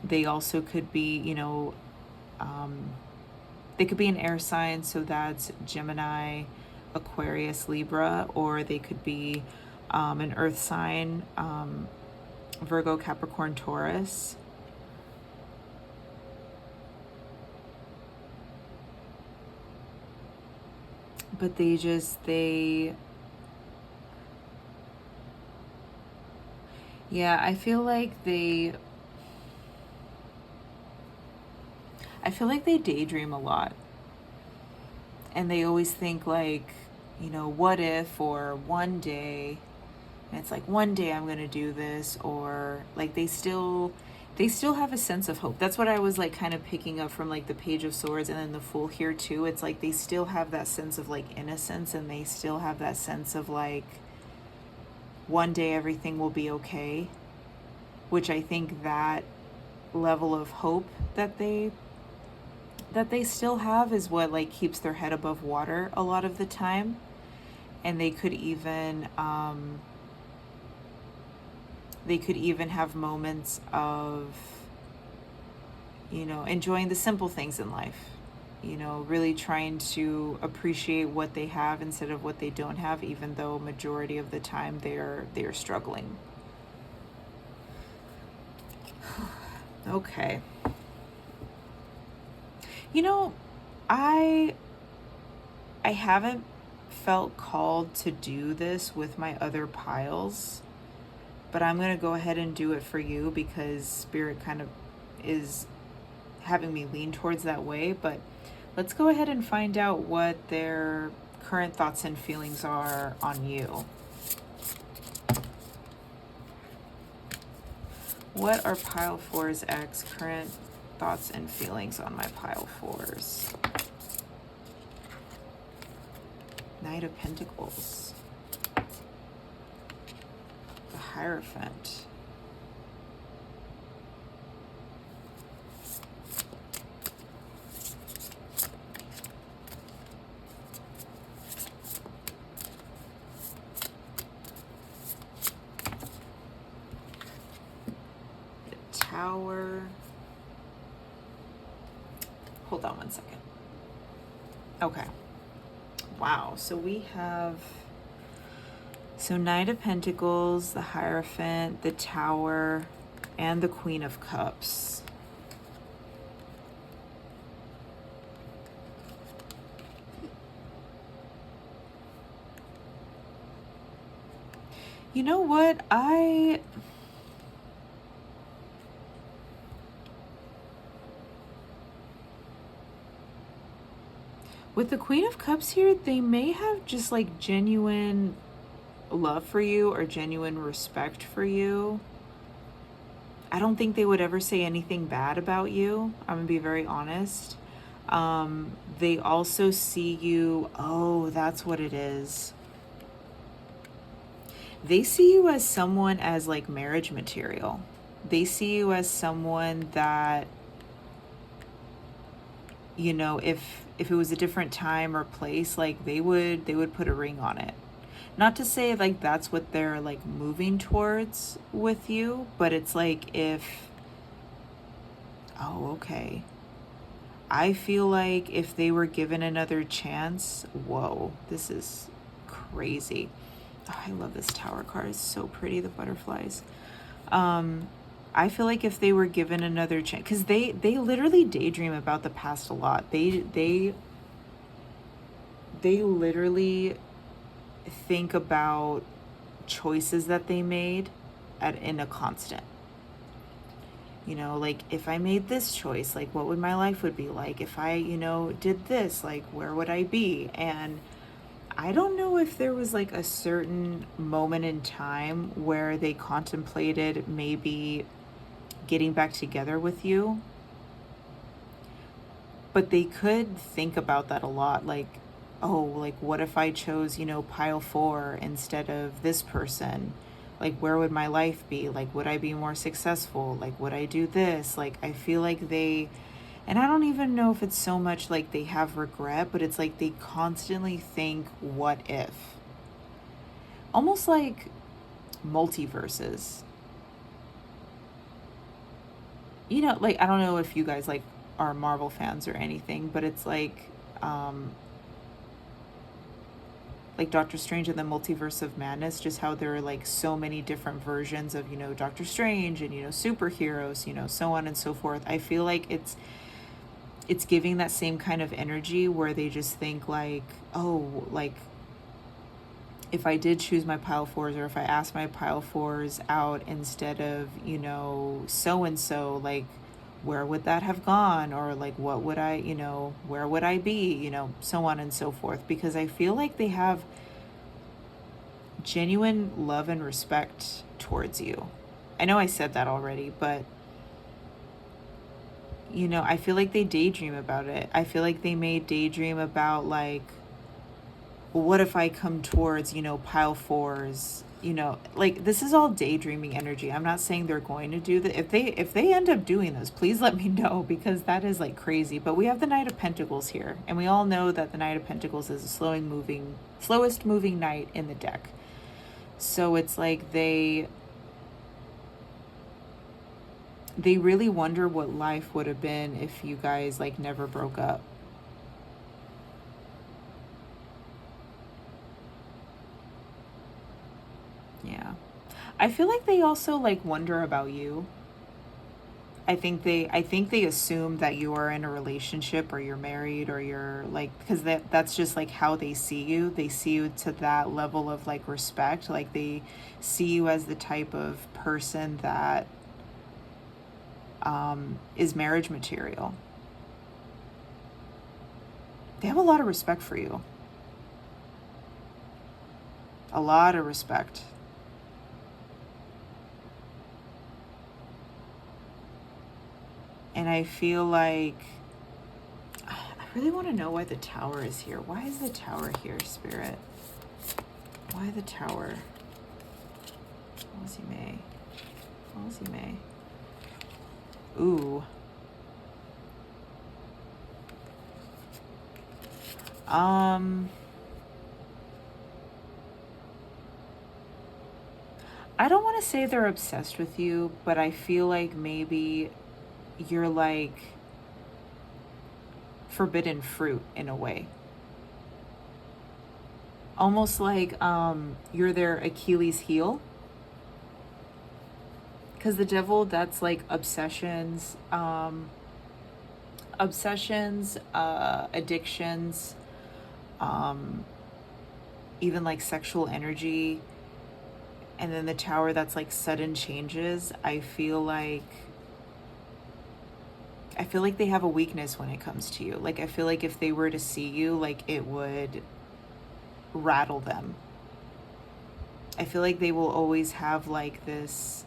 They also could be, you know, they could be an air sign, so that's Gemini, Aquarius, Libra, or they could be an earth sign, Virgo, Capricorn, Taurus. But yeah, I feel like they daydream a lot. And they always think like, you know, what if, or one day, and it's like, one day I'm gonna do this, or like they still have a sense of hope. That's what I was like kind of picking up from like the Page of Swords and then the Fool here too. It's like they still have that sense of like innocence, and they still have that sense of like one day everything will be okay, which I think that level of hope that they still have is what like keeps their head above water a lot of the time. And they could even have moments of, you know, enjoying the simple things in life, you know, really trying to appreciate what they have instead of what they don't have, even though majority of the time they're struggling. Okay. You know, I haven't felt called to do this with my other piles, but I'm going to go ahead and do it for you because Spirit kind of is having me lean towards that way. But let's go ahead and find out what their current thoughts and feelings are on you. What are pile 4's ex current thoughts and feelings on my pile 4s? Knight of Pentacles. The Hierophant. Hold on one second. Okay. Wow. So we have, Knight of Pentacles, the Hierophant, the Tower, and the Queen of Cups. You know what? With the Queen of Cups here, they may have just like genuine love for you or genuine respect for you. I don't think they would ever say anything bad about you. I'm gonna be very honest. They also see you, oh, that's what it is. They see you as someone as like marriage material. They see you as someone that, you know, if it was a different time or place, like they would put a ring on it. Not to say like that's what they're like moving towards with you, but it's like oh, okay. I feel like if they were given another chance, whoa, this is crazy. Oh, I love this Tower card. It's so pretty, the butterflies. I feel like if they were given another chance, because they literally daydream about the past a lot. They literally think about choices that they made in a constant. You know, like if I made this choice, like what would my life would be like? If I, you know, did this, like where would I be? And I don't know if there was like a certain moment in time where they contemplated maybe getting back together with you, but they could think about that a lot. Like, oh, like what if I chose, you know, pile 4 instead of this person? Like, where would my life be? Like, would I be more successful? Like, would I do this? Like, I feel like they, and I don't even know if it's so much like they have regret, but it's like they constantly think, what if? Almost like multiverses. You know, like, I don't know if you guys like are Marvel fans or anything, but it's like Doctor Strange and the Multiverse of Madness, just how there are like so many different versions of, you know, Doctor Strange and, you know, superheroes, you know, so on and so forth. I feel like it's giving that same kind of energy where they just think like, oh, like if I did choose my pile 4s, or if I asked my pile 4s out instead of, you know, so and so, like where would that have gone? Or like what would I, you know, where would I be, you know, so on and so forth. Because I feel like they have genuine love and respect towards you. I know I said that already, but you know, I feel like they daydream about it. I feel like they may daydream about like, well, what if I come towards, you know, pile 4s, you know, like this is all daydreaming energy. I'm not saying they're going to do that. If they end up doing this, please let me know, because that is like crazy. But we have the Knight of Pentacles here, and we all know that the Knight of Pentacles is the slowest moving knight in the deck. So it's like they really wonder what life would have been if you guys like never broke up. Yeah. I feel like they also like wonder about you. I think they assume that you are in a relationship or you're married or you're like, because that's just like how they see you. They see you to that level of like respect. Like they see you as the type of person that is marriage material. They have a lot of respect for you. A lot of respect. And I feel like I really want to know why the Tower is here. Why is the Tower here, Spirit? Why the Tower? Halsey May. Halsey May. Ooh. I don't want to say they're obsessed with you, but I feel like maybe you're like, forbidden fruit in a way. Almost like you're their Achilles heel. Because the devil, that's like obsessions, addictions, even like sexual energy. And then the tower, that's like sudden changes. I feel like they have a weakness when it comes to you. Like, I feel like if they were to see you, like, it would rattle them. I feel like they will always have like this,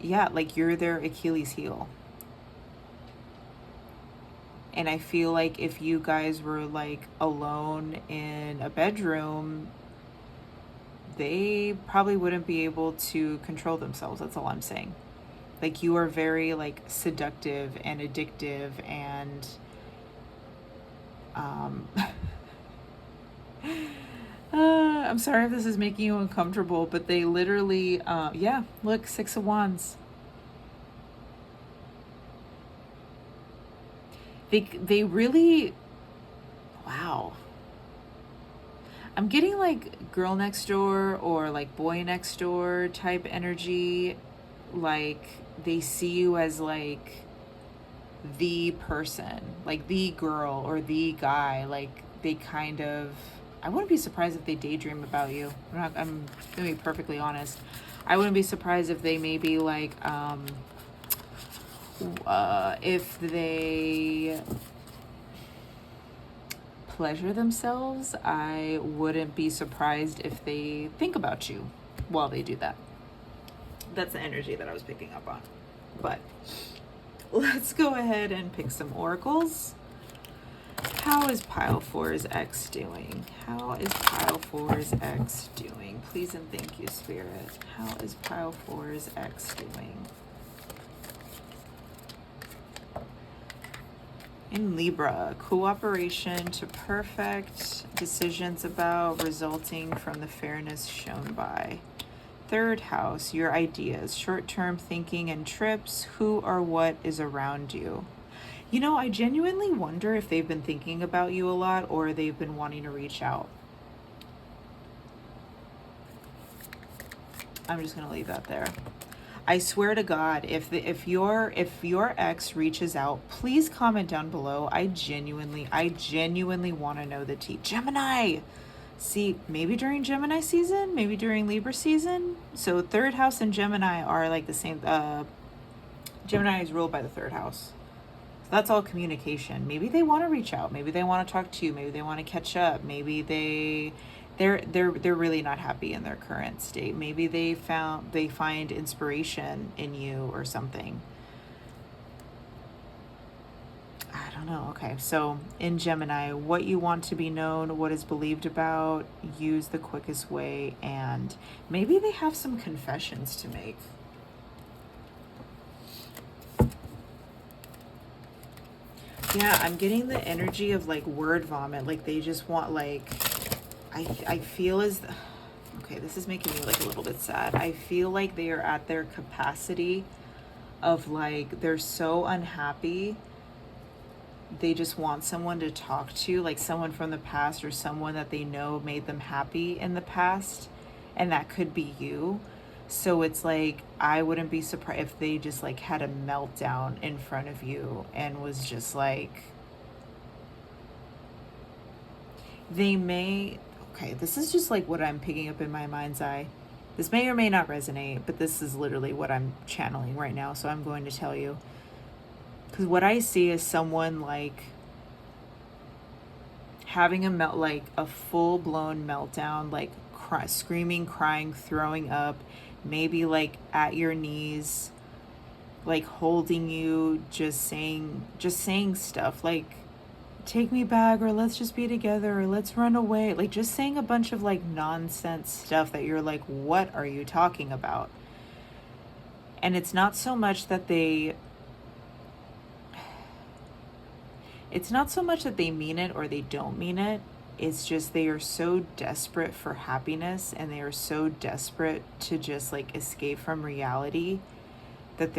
yeah, like you're their Achilles heel. And I feel like if you guys were like alone in a bedroom, they probably wouldn't be able to control themselves. That's all I'm saying. Like, you are very like seductive and addictive and I'm sorry if this is making you uncomfortable, but they literally yeah, look, 6 of Wands. They really, wow. I'm getting like girl next door or like boy next door type energy. Like, they see you as like the person, like the girl or the guy. Like, they kind of, I wouldn't be surprised if they daydream about you. I'm gonna be perfectly honest. I wouldn't be surprised if they maybe like if they pleasure themselves. I wouldn't be surprised if they think about you while they do that. That's the energy that I was picking up on. But let's go ahead and pick some oracles. How is pile 4's ex doing? How is pile 4's ex doing? Please and thank you, Spirit. How is pile 4's ex doing? In Libra, cooperation to perfect, decisions about, resulting from the fairness shown by. 3rd house, your ideas, short-term thinking and trips, who or what is around you. You know, I genuinely wonder if they've been thinking about you a lot or they've been wanting to reach out. I'm just going to leave that there. I swear to God, if your ex reaches out, please comment down below. I genuinely want to know the tea. Gemini. See, maybe during Gemini season, maybe during Libra season. So 3rd house and Gemini are like the same. Gemini is ruled by the 3rd house. So that's all communication. Maybe they want to reach out. Maybe they want to talk to you. Maybe they want to catch up. Maybe they're really not happy in their current state. Maybe they find inspiration in you or something. I don't know. Okay, so in Gemini, what you want to be known, what is believed about, use the quickest way, and maybe they have some confessions to make. Yeah, I'm getting the energy of like word vomit. Like, they just want like, I feel as, okay, this is making me like a little bit sad. I feel like they are at their capacity of like, they're so unhappy. They just want someone to talk to, like someone from the past or someone that they know made them happy in the past. And that could be you. So it's like, I wouldn't be surprised if they just like had a meltdown in front of you and was just like, they may, okay, this is just like what I'm picking up in my mind's eye. This may or may not resonate, but this is literally what I'm channeling right now. So I'm going to tell you. Because what I see is someone like having a full-blown meltdown, like screaming, crying, throwing up, maybe like at your knees, like holding you, just saying stuff like, take me back, or let's just be together, or let's run away. Like, just saying a bunch of like nonsense stuff that you're like, what are you talking about? And it's not so much that they mean it or they don't mean it. It's just they are so desperate for happiness and they are so desperate to just like escape from reality that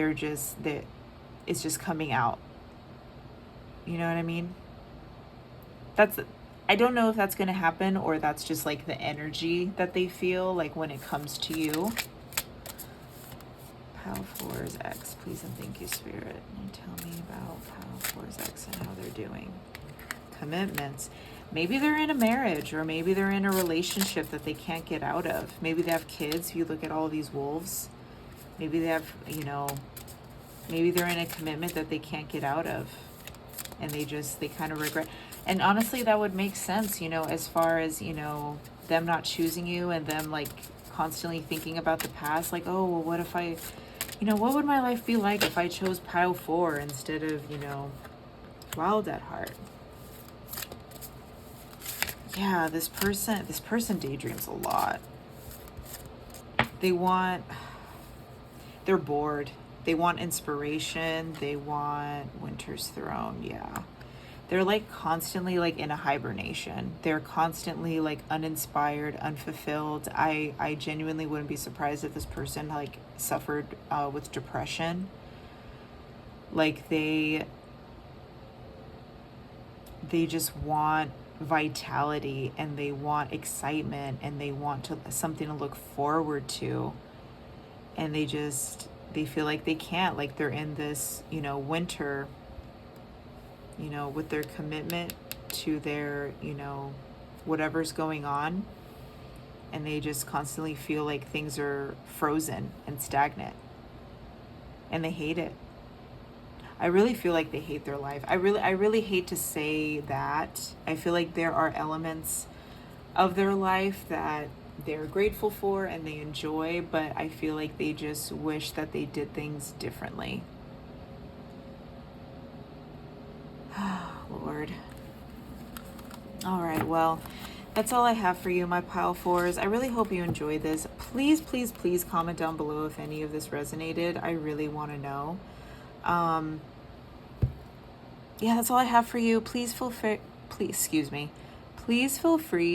it's just coming out. You know what I mean? I don't know if that's going to happen, or that's just like the energy that they feel like when it comes to you. Pal 4's ex, please and thank you, Spirit. And tell me about Pal 4's ex and how they're doing. Commitments. Maybe they're in a marriage, or maybe they're in a relationship that they can't get out of. Maybe they have kids. If you look at all these wolves, maybe they have, you know, maybe they're in a commitment that they can't get out of, and they kind of regret. And honestly, that would make sense, you know, as far as, you know, them not choosing you and them like constantly thinking about the past, like, oh, well, what if I, you know, what would my life be like if I chose pile 4 instead of, you know, Wild at Heart? Yeah, this person daydreams a lot. They're bored. They want inspiration. They want Winter's Throne. Yeah. They're like constantly like in a hibernation. They're constantly like uninspired, unfulfilled. I genuinely wouldn't be surprised if this person like suffered with depression. Like they just want vitality, and they want excitement, and they want something to look forward to, and they feel like they can't, like they're in this, you know, winter, you know, with their commitment to their, you know, whatever's going on, and they just constantly feel like things are frozen and stagnant, and they hate it. I really feel like they hate their life. I really hate to say that. I feel like there are elements of their life that they're grateful for and they enjoy, but I feel like they just wish that they did things differently. Lord. All right, well, that's all I have for you, my pile 4s. I really hope you enjoyed this. Please, please, please comment down below if any of this resonated. I really want to know. Yeah, that's all I have for you. Please feel free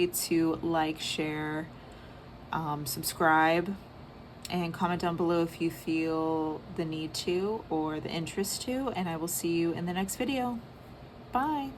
to like, share, subscribe, and comment down below if you feel the need to or the interest to, and I will see you in the next video. Bye.